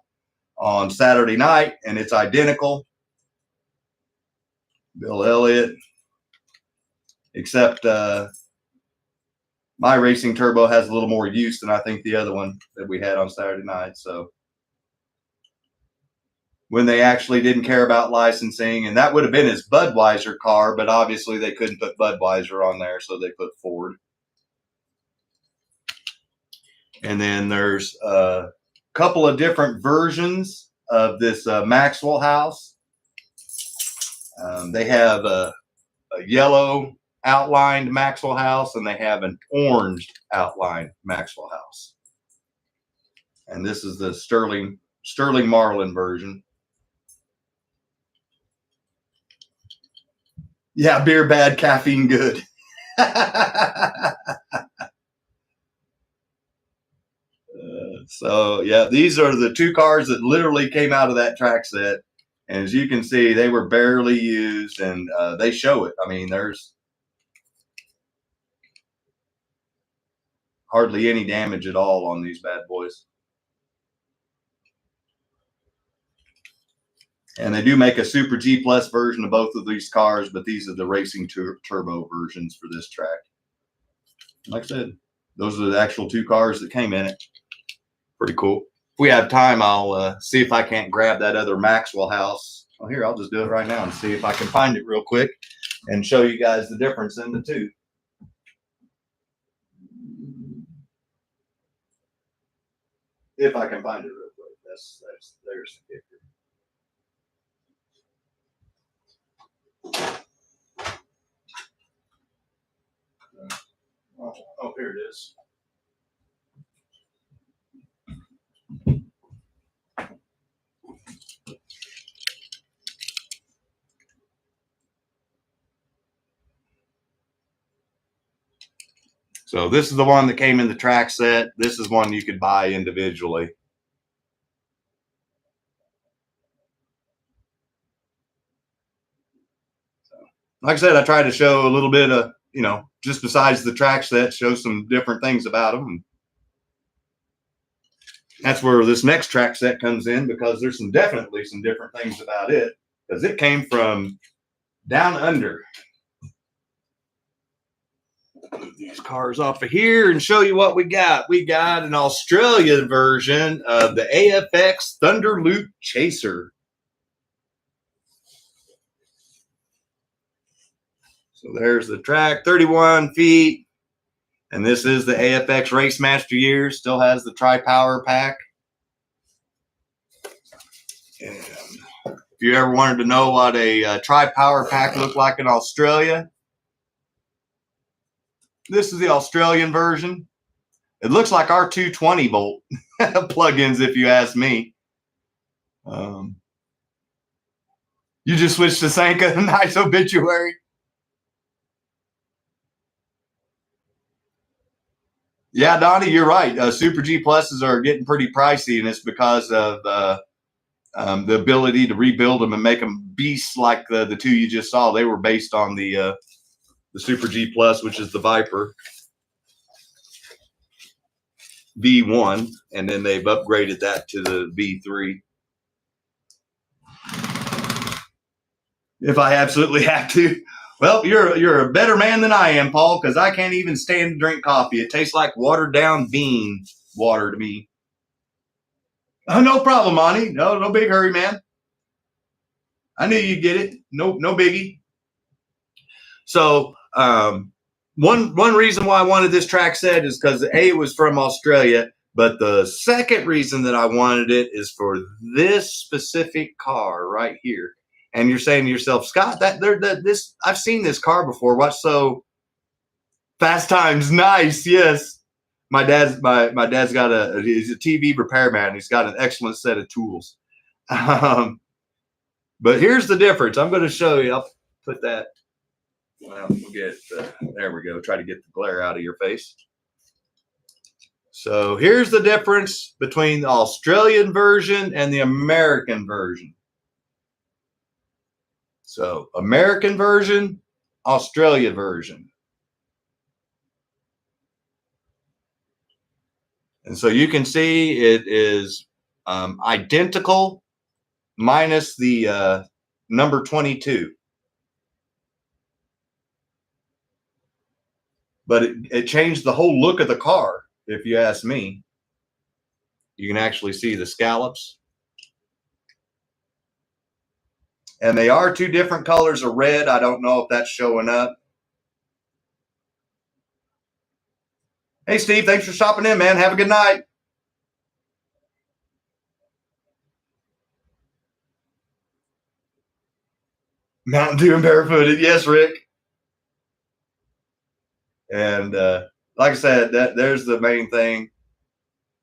[SPEAKER 1] on Saturday night, and it's identical. Bill Elliott, except my racing turbo has a little more use than I think the other one that we had on Saturday night. So when they actually didn't care about licensing, and that would have been his Budweiser car, but obviously they couldn't put Budweiser on there, so they put Ford. And then there's a couple of different versions of this Maxwell house. They have a yellow outlined Maxwell house, and they have an orange outlined Maxwell house. And this is the Sterling Marlin version. Yeah, beer bad, caffeine good. So yeah, these are the 2 cars that literally came out of that track set, and as you can see, they were barely used, and they show it. I mean, there's hardly any damage at all on these bad boys. And they do make a Super G Plus version of both of these cars, but these are the racing turbo versions for this track. Like I said, those are the actual 2 cars that came in it. Pretty cool. If we have time, I'll see if I can't grab that other Maxwell house. Oh, here, I'll just do it right now and see if I can find it real quick and show you guys the difference in the two. If I can find it real quick. There's the picture. Oh, here it is. So this is the one that came in the track set. This is one you could buy individually. So, like I said, I tried to show a little bit of, you know, just besides the track set, show some different things about them. That's where this next track set comes in, because there's definitely some different things about it, because it came from down under. Move these cars off of here and show you what we got. We got an Australia version of the AFX Thunderloop Chaser. So there's the track, 31 feet. And this is the AFX Race Master Years. Still has the tri-power pack. And if you ever wanted to know what a tri-power pack looked like in Australia, this is the Australian version. It looks like our 220 volt plugins, if you ask me. You just switched to Sanka, nice obituary. Yeah, Donnie, you're right. Super G Pluses are getting pretty pricey, and it's because of the ability to rebuild them and make them beasts like the two you just saw. They were based on the Super G Plus, which is the Viper V1, and then they've upgraded that to the V3. If I absolutely have to. Well, you're a better man than I am, Paul, because I can't even stand to drink coffee. It tastes like watered down bean water to me. Oh, no problem, Monty. No big hurry, man. I knew you'd get it. No biggie. So one reason why I wanted this track set is because A, it was from Australia, but the second reason that I wanted it is for this specific car right here. And you're saying to yourself, Scott, this I've seen this car before. What's so Fast Times? Nice, yes. My dad's got he's a TV repairman. He's got an excellent set of tools. But here's the difference. I'm going to show you. I'll put that. Well, we'll get there we go. Try to get the glare out of your face. So here's the difference between the Australian version and the American version. So American version, Australia version. And so you can see it is identical minus the number 22. But it changed the whole look of the car, if you ask me. You can actually see the scallops. And they are two different colors of red. I don't know if that's showing up. Hey, Steve, thanks for stopping in, man. Have a good night. Mountain Dew and barefooted. Yes, Rick. And like I said, there's the main thing.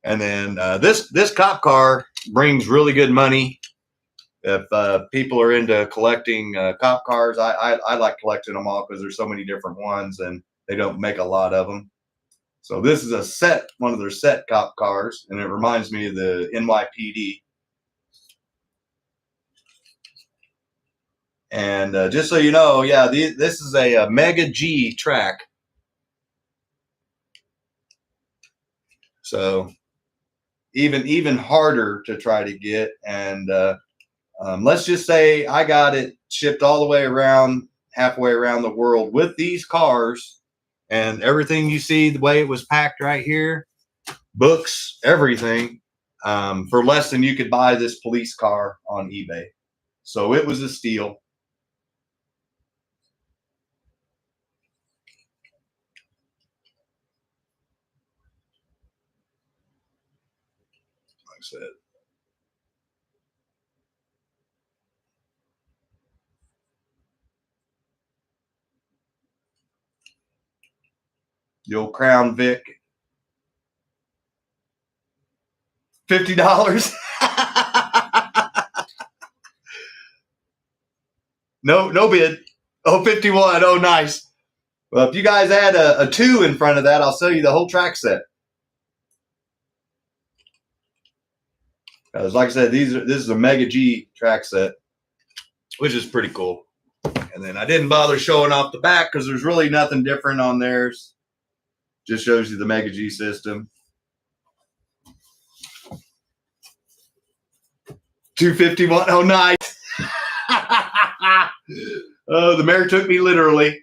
[SPEAKER 1] And then this cop car brings really good money. If people are into collecting cop cars, I like collecting them all because there's so many different ones and they don't make a lot of them. So this is a set, one of their set cop cars, and it reminds me of the NYPD. And just so you know, yeah, this is a Mega G track. So even harder to try to get. And let's just say I got it shipped all the way around, halfway around the world with these cars and everything you see, the way it was packed right here, books, everything. for less than you could buy this police car on eBay. So it was a steal. Like I said. The old Crown Vic. $50. No bid. Oh, 51. Oh, nice. Well, if you guys add a 2 in front of that, I'll sell you the whole track set. Because like I said, this is a Mega G track set, which is pretty cool. And then I didn't bother showing off the back because there's really nothing different on theirs. Just shows you the Mega G system. 251. Oh, nice. Oh, the mayor took me literally.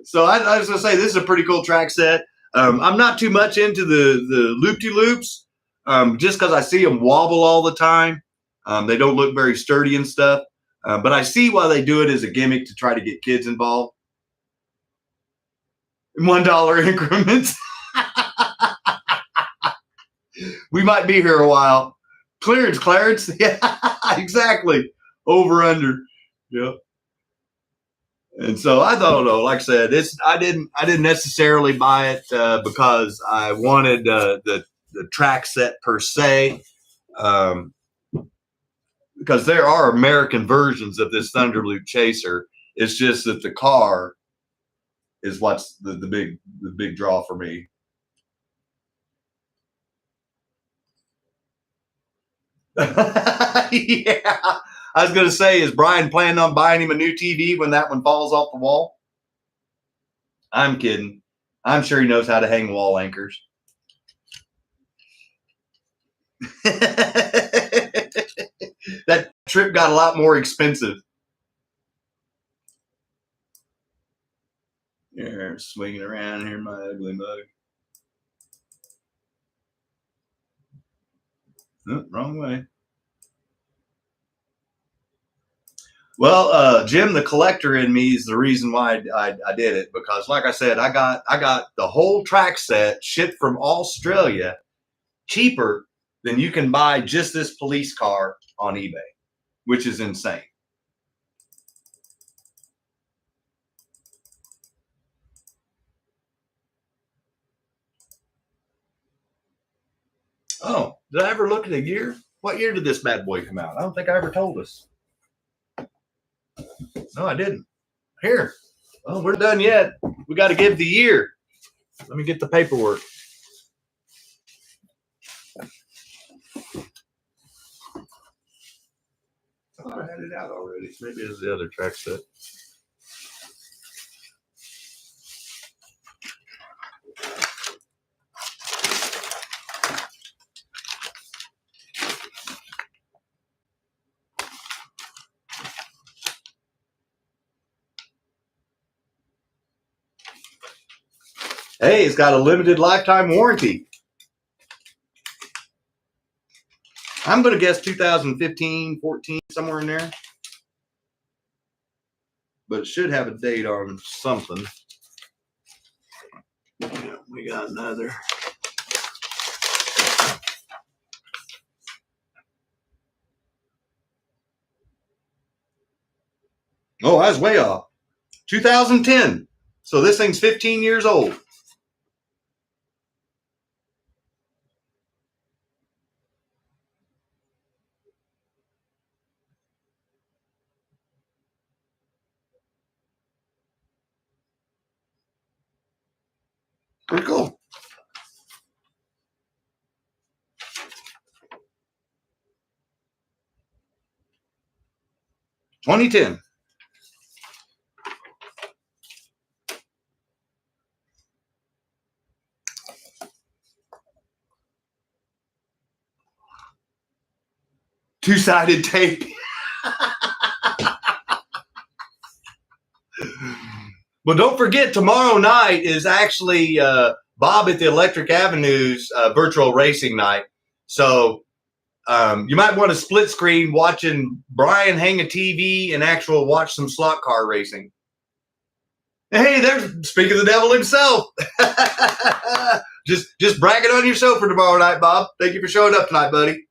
[SPEAKER 1] So I was gonna say this is a pretty cool track set. I'm not too much into the loop-de-loops, just because I see them wobble all the time. They don't look very sturdy and stuff. But I see why they do it as a gimmick to try to get kids involved. In $1 increments. We might be here a while. Clarence. Yeah, exactly. Over under. Yep. And so I don't know. Like I said, I didn't necessarily buy it because I wanted the track set per se. Because there are American versions of this Thunderloop Chaser. It's just that the car is what's the big draw for me. Yeah. I was going to say, is Brian planning on buying him a new TV when that one falls off the wall? I'm kidding. I'm sure he knows how to hang wall anchors. That trip got a lot more expensive. You're swinging around here, my ugly mug. Oh, wrong way. Well, Jim, the collector in me is the reason why I did it, because like I said, I got the whole track set shipped from Australia cheaper than you can buy just this police car on eBay, which is insane. Oh, did I ever look at a year? What year did this bad boy come out? I don't think I ever told us. No, I didn't. Here. Oh, we're done yet. We got to give the year. Let me get the paperwork. I thought I had it out already. Maybe it's the other track set. Hey, it's got a limited lifetime warranty. I'm going to guess 2015, 14, somewhere in there. But it should have a date on something. Yeah, we got another. Oh, I was way off. 2010. So this thing's 15 years old. Pretty cool. $2010. Two-sided tape. Well, don't forget, tomorrow night is actually Bob at the Electric Avenue's virtual racing night. So you might want to split screen watching Brian hang a TV and actual watch some slot car racing. Hey, there's speaking of the devil himself. just bragging on yourself for tomorrow night, Bob. Thank you for showing up tonight, buddy.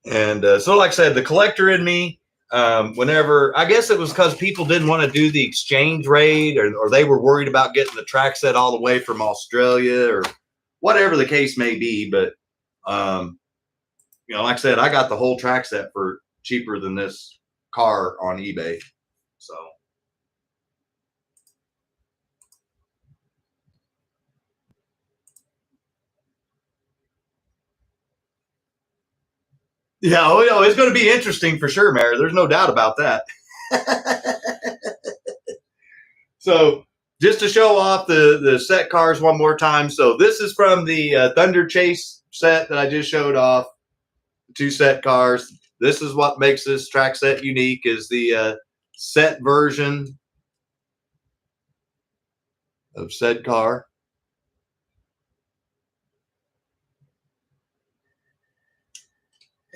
[SPEAKER 1] And so, like I said, the collector in me, whenever, I guess it was because people didn't want to do the exchange rate, or they were worried about getting the track set all the way from Australia, or whatever the case may be. But, you know, like I said, I got the whole track set for cheaper than this car on eBay. So. Yeah, oh, yeah, it's going to be interesting for sure, Mary. There's no doubt about that. So just to show off the set cars one more time. So this is from the Thunder Chase set that I just showed off. 2 set cars. This is what makes this track set unique, is the set version of said car.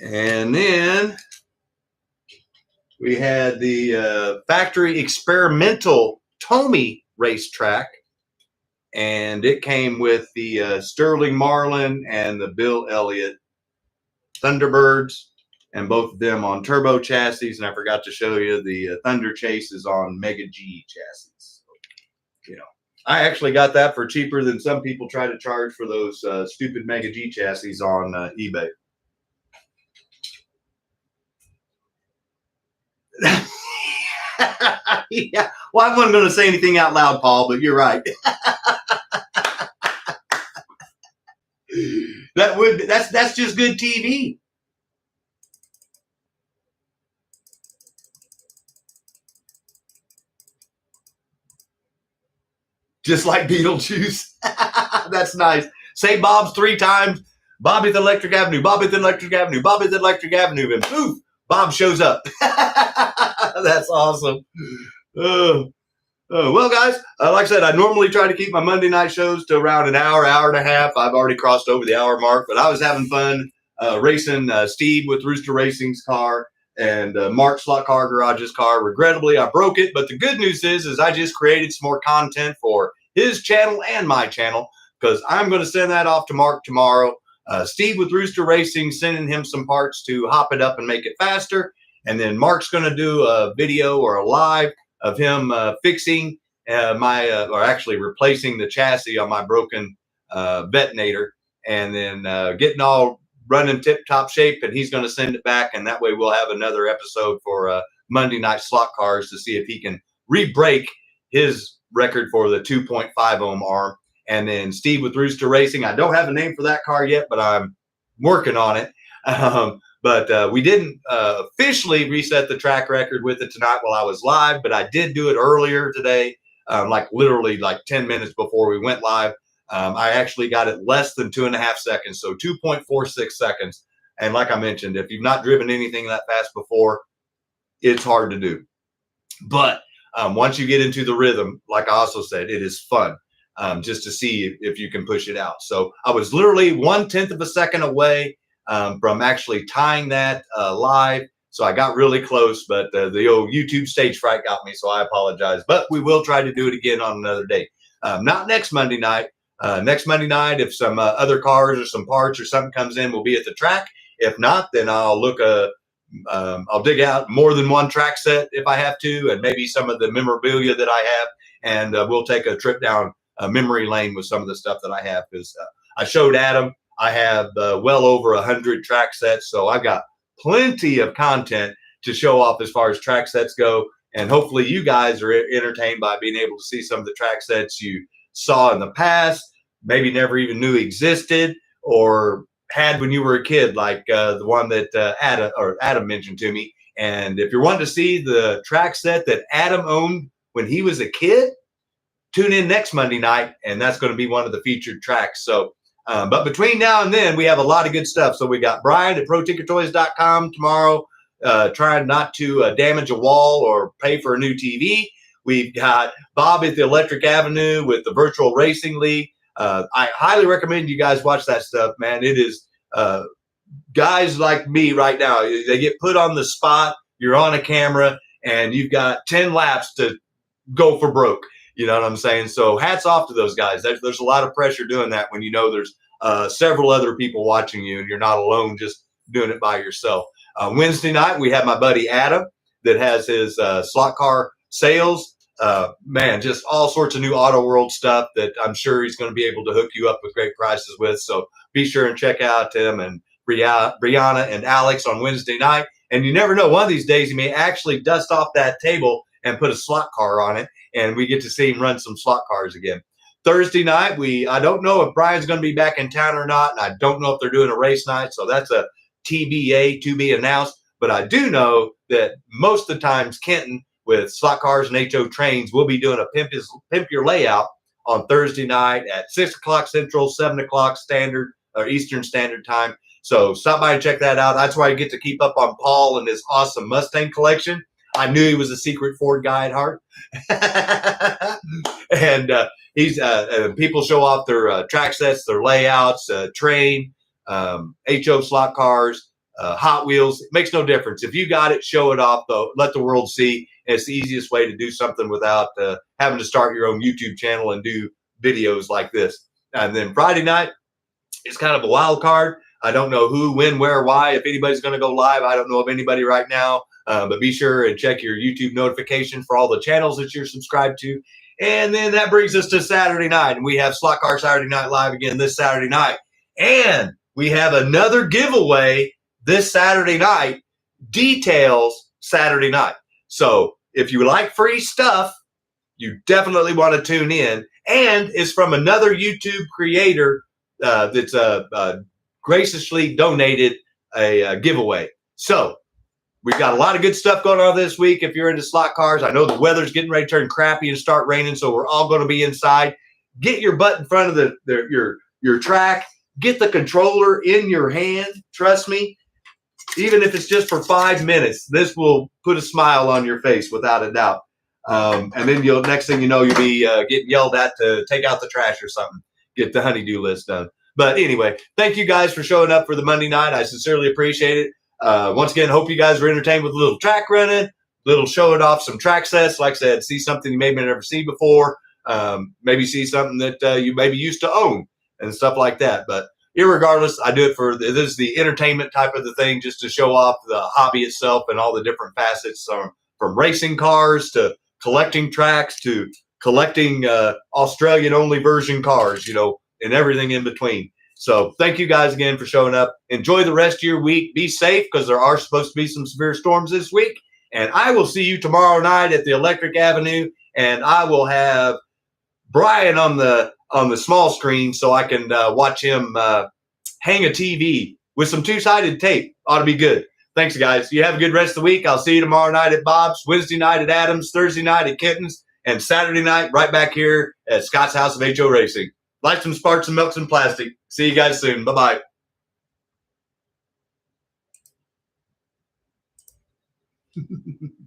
[SPEAKER 1] And then we had the factory experimental TOMY racetrack, and it came with the Sterling Marlin and the Bill Elliott Thunderbirds, and both of them on turbo chassis. And I forgot to show you the Thunder Chase is on Mega G chassis. So, you know, I actually got that for cheaper than some people try to charge for those stupid Mega G chassis on eBay. Yeah. Well, I wasn't going to say anything out loud, Paul, but you're right. That's just good TV. Just like Beetlejuice. That's nice. Say Bob's 3 times. Bobby at the Electric Avenue, Bobby at the Electric Avenue, Bobby at the Electric Avenue, and poof, Bob shows up. That's awesome. Well, guys, like I said, I normally try to keep my Monday night shows to around an hour, hour and a half. I've already crossed over the hour mark, but I was having fun racing Steve with Rooster Racing's car and Mark Slot Car Garage's car. Regrettably, I broke it, but the good news is I just created some more content for his channel and my channel, because I'm going to send that off to Mark tomorrow. Steve with Rooster Racing, sending him some parts to hop it up and make it faster. And then Mark's going to do a video or a live of him fixing or actually replacing the chassis on my broken Vettenator, and then getting all running tip-top shape, and he's going to send it back, and that way we'll have another episode for Monday Night Slot Cars to see if he can re-break his record for the 2.5 ohm arm. And then Steve with Rooster Racing, I don't have a name for that car yet, but I'm working on it. But we didn't officially reset the track record with it tonight while I was live, but I did do it earlier today, like literally like 10 minutes before we went live. I actually got it less than 2.5 seconds, so 2.46 seconds. And like I mentioned, if you've not driven anything that fast before, it's hard to do. But once you get into the rhythm, like I also said, it is fun. Just to see if you can push it out. So I was literally 1/10 of a second away from actually tying that live. So I got really close, but the old YouTube stage fright got me, so I apologize. But we will try to do it again on another day. Not next Monday night. Next Monday night, if some other cars or some parts or something comes in, we'll be at the track. If not, then I'll look I'll dig out more than one track set if I have to, and maybe some of the memorabilia that I have, and we'll take a trip down memory lane with some of the stuff that I have, because I showed Adam I have well over 100 track sets, so I've got plenty of content to show off as far as track sets go, and hopefully you guys are entertained by being able to see some of the track sets you saw in the past, maybe never even knew existed or had when you were a kid, like the one that Adam mentioned to me. And if you're wanting to see the track set that Adam owned when he was a kid, tune in next Monday night, and that's going to be one of the featured tracks. So, but between now and then, we have a lot of good stuff. So we got Brian at ProTinkerToys.com tomorrow, trying not to damage a wall or pay for a new TV. We've got Bob at the Electric Avenue with the Virtual Racing League. I highly recommend you guys watch that stuff, man. It is guys like me right now. They get put on the spot. You're on a camera, and you've got 10 laps to go for broke. You know what I'm saying? So hats off to those guys. There's a lot of pressure doing that when you know there's several other people watching you and you're not alone just doing it by yourself. Wednesday night, we have my buddy Adam that has his slot car sales. Man, just all sorts of new auto world stuff that I'm sure he's going to be able to hook you up with great prices with. So be sure and check out him and Brianna and Alex on Wednesday night. And you never know, one of these days he may actually dust off that table and put a slot car on it, and we get to see him run some slot cars again. Thursday night, I don't know if Brian's going to be back in town or not, and I don't know if they're doing a race night, so that's a TBA, to be announced. But I do know that most of the times Kenton with slot cars and HO trains will be doing a Pimp Your Layout on Thursday night at 6 o'clock Central, 7 o'clock Standard or Eastern Standard Time. So stop by and check that out. That's why I get to keep up on Paul and his awesome Mustang collection. I knew he was a secret Ford guy at heart. And he's people show off their track sets, their layouts, train, HO slot cars, Hot Wheels. It makes no difference. If you got it, show it off, though. Let the world see. It's the easiest way to do something without having to start your own YouTube channel and do videos like this. And then Friday night is kind of a wild card. I don't know who, when, where, why, if anybody's going to go live. I don't know of anybody right now. But be sure and check your YouTube notification for all the channels that you're subscribed to. And then that brings us to Saturday night. And we have Slot Car Saturday Night Live again this Saturday night. And we have another giveaway this Saturday night, details Saturday night. So if you like free stuff, you definitely want to tune in. And it's from another YouTube creator that's graciously donated a giveaway. So we've got a lot of good stuff going on this week. If you're into slot cars, I know the weather's getting ready to turn crappy and start raining, so we're all going to be inside. Get your butt in front of your track. Get the controller in your hand. Trust me, even if it's just for 5 minutes, this will put a smile on your face without a doubt. And then next thing you know, you'll be getting yelled at to take out the trash or something. Get the honey-do list done. But anyway, thank you guys for showing up for the Monday night. I sincerely appreciate it. Once again, hope you guys were entertained with a little track running, little showing off some track sets. Like I said, see something you maybe never seen before. Maybe see something that you maybe used to own and stuff like that. But irregardless, I do it for this is the entertainment type of the thing, just to show off the hobby itself and all the different facets from racing cars to collecting tracks to collecting Australian only version cars, and everything in between. So thank you guys again for showing up. Enjoy the rest of your week. Be safe, because there are supposed to be some severe storms this week. And I will see you tomorrow night at the Electric Avenue. And I will have Brian on the small screen so I can watch him hang a TV with some two-sided tape. Ought to be good. Thanks, guys. You have a good rest of the week. I'll see you tomorrow night at Bob's, Wednesday night at Adams, Thursday night at Kenton's, and Saturday night right back here at Scott's House of HO Racing. Light some sparks and melt some plastic. See you guys soon. Bye-bye.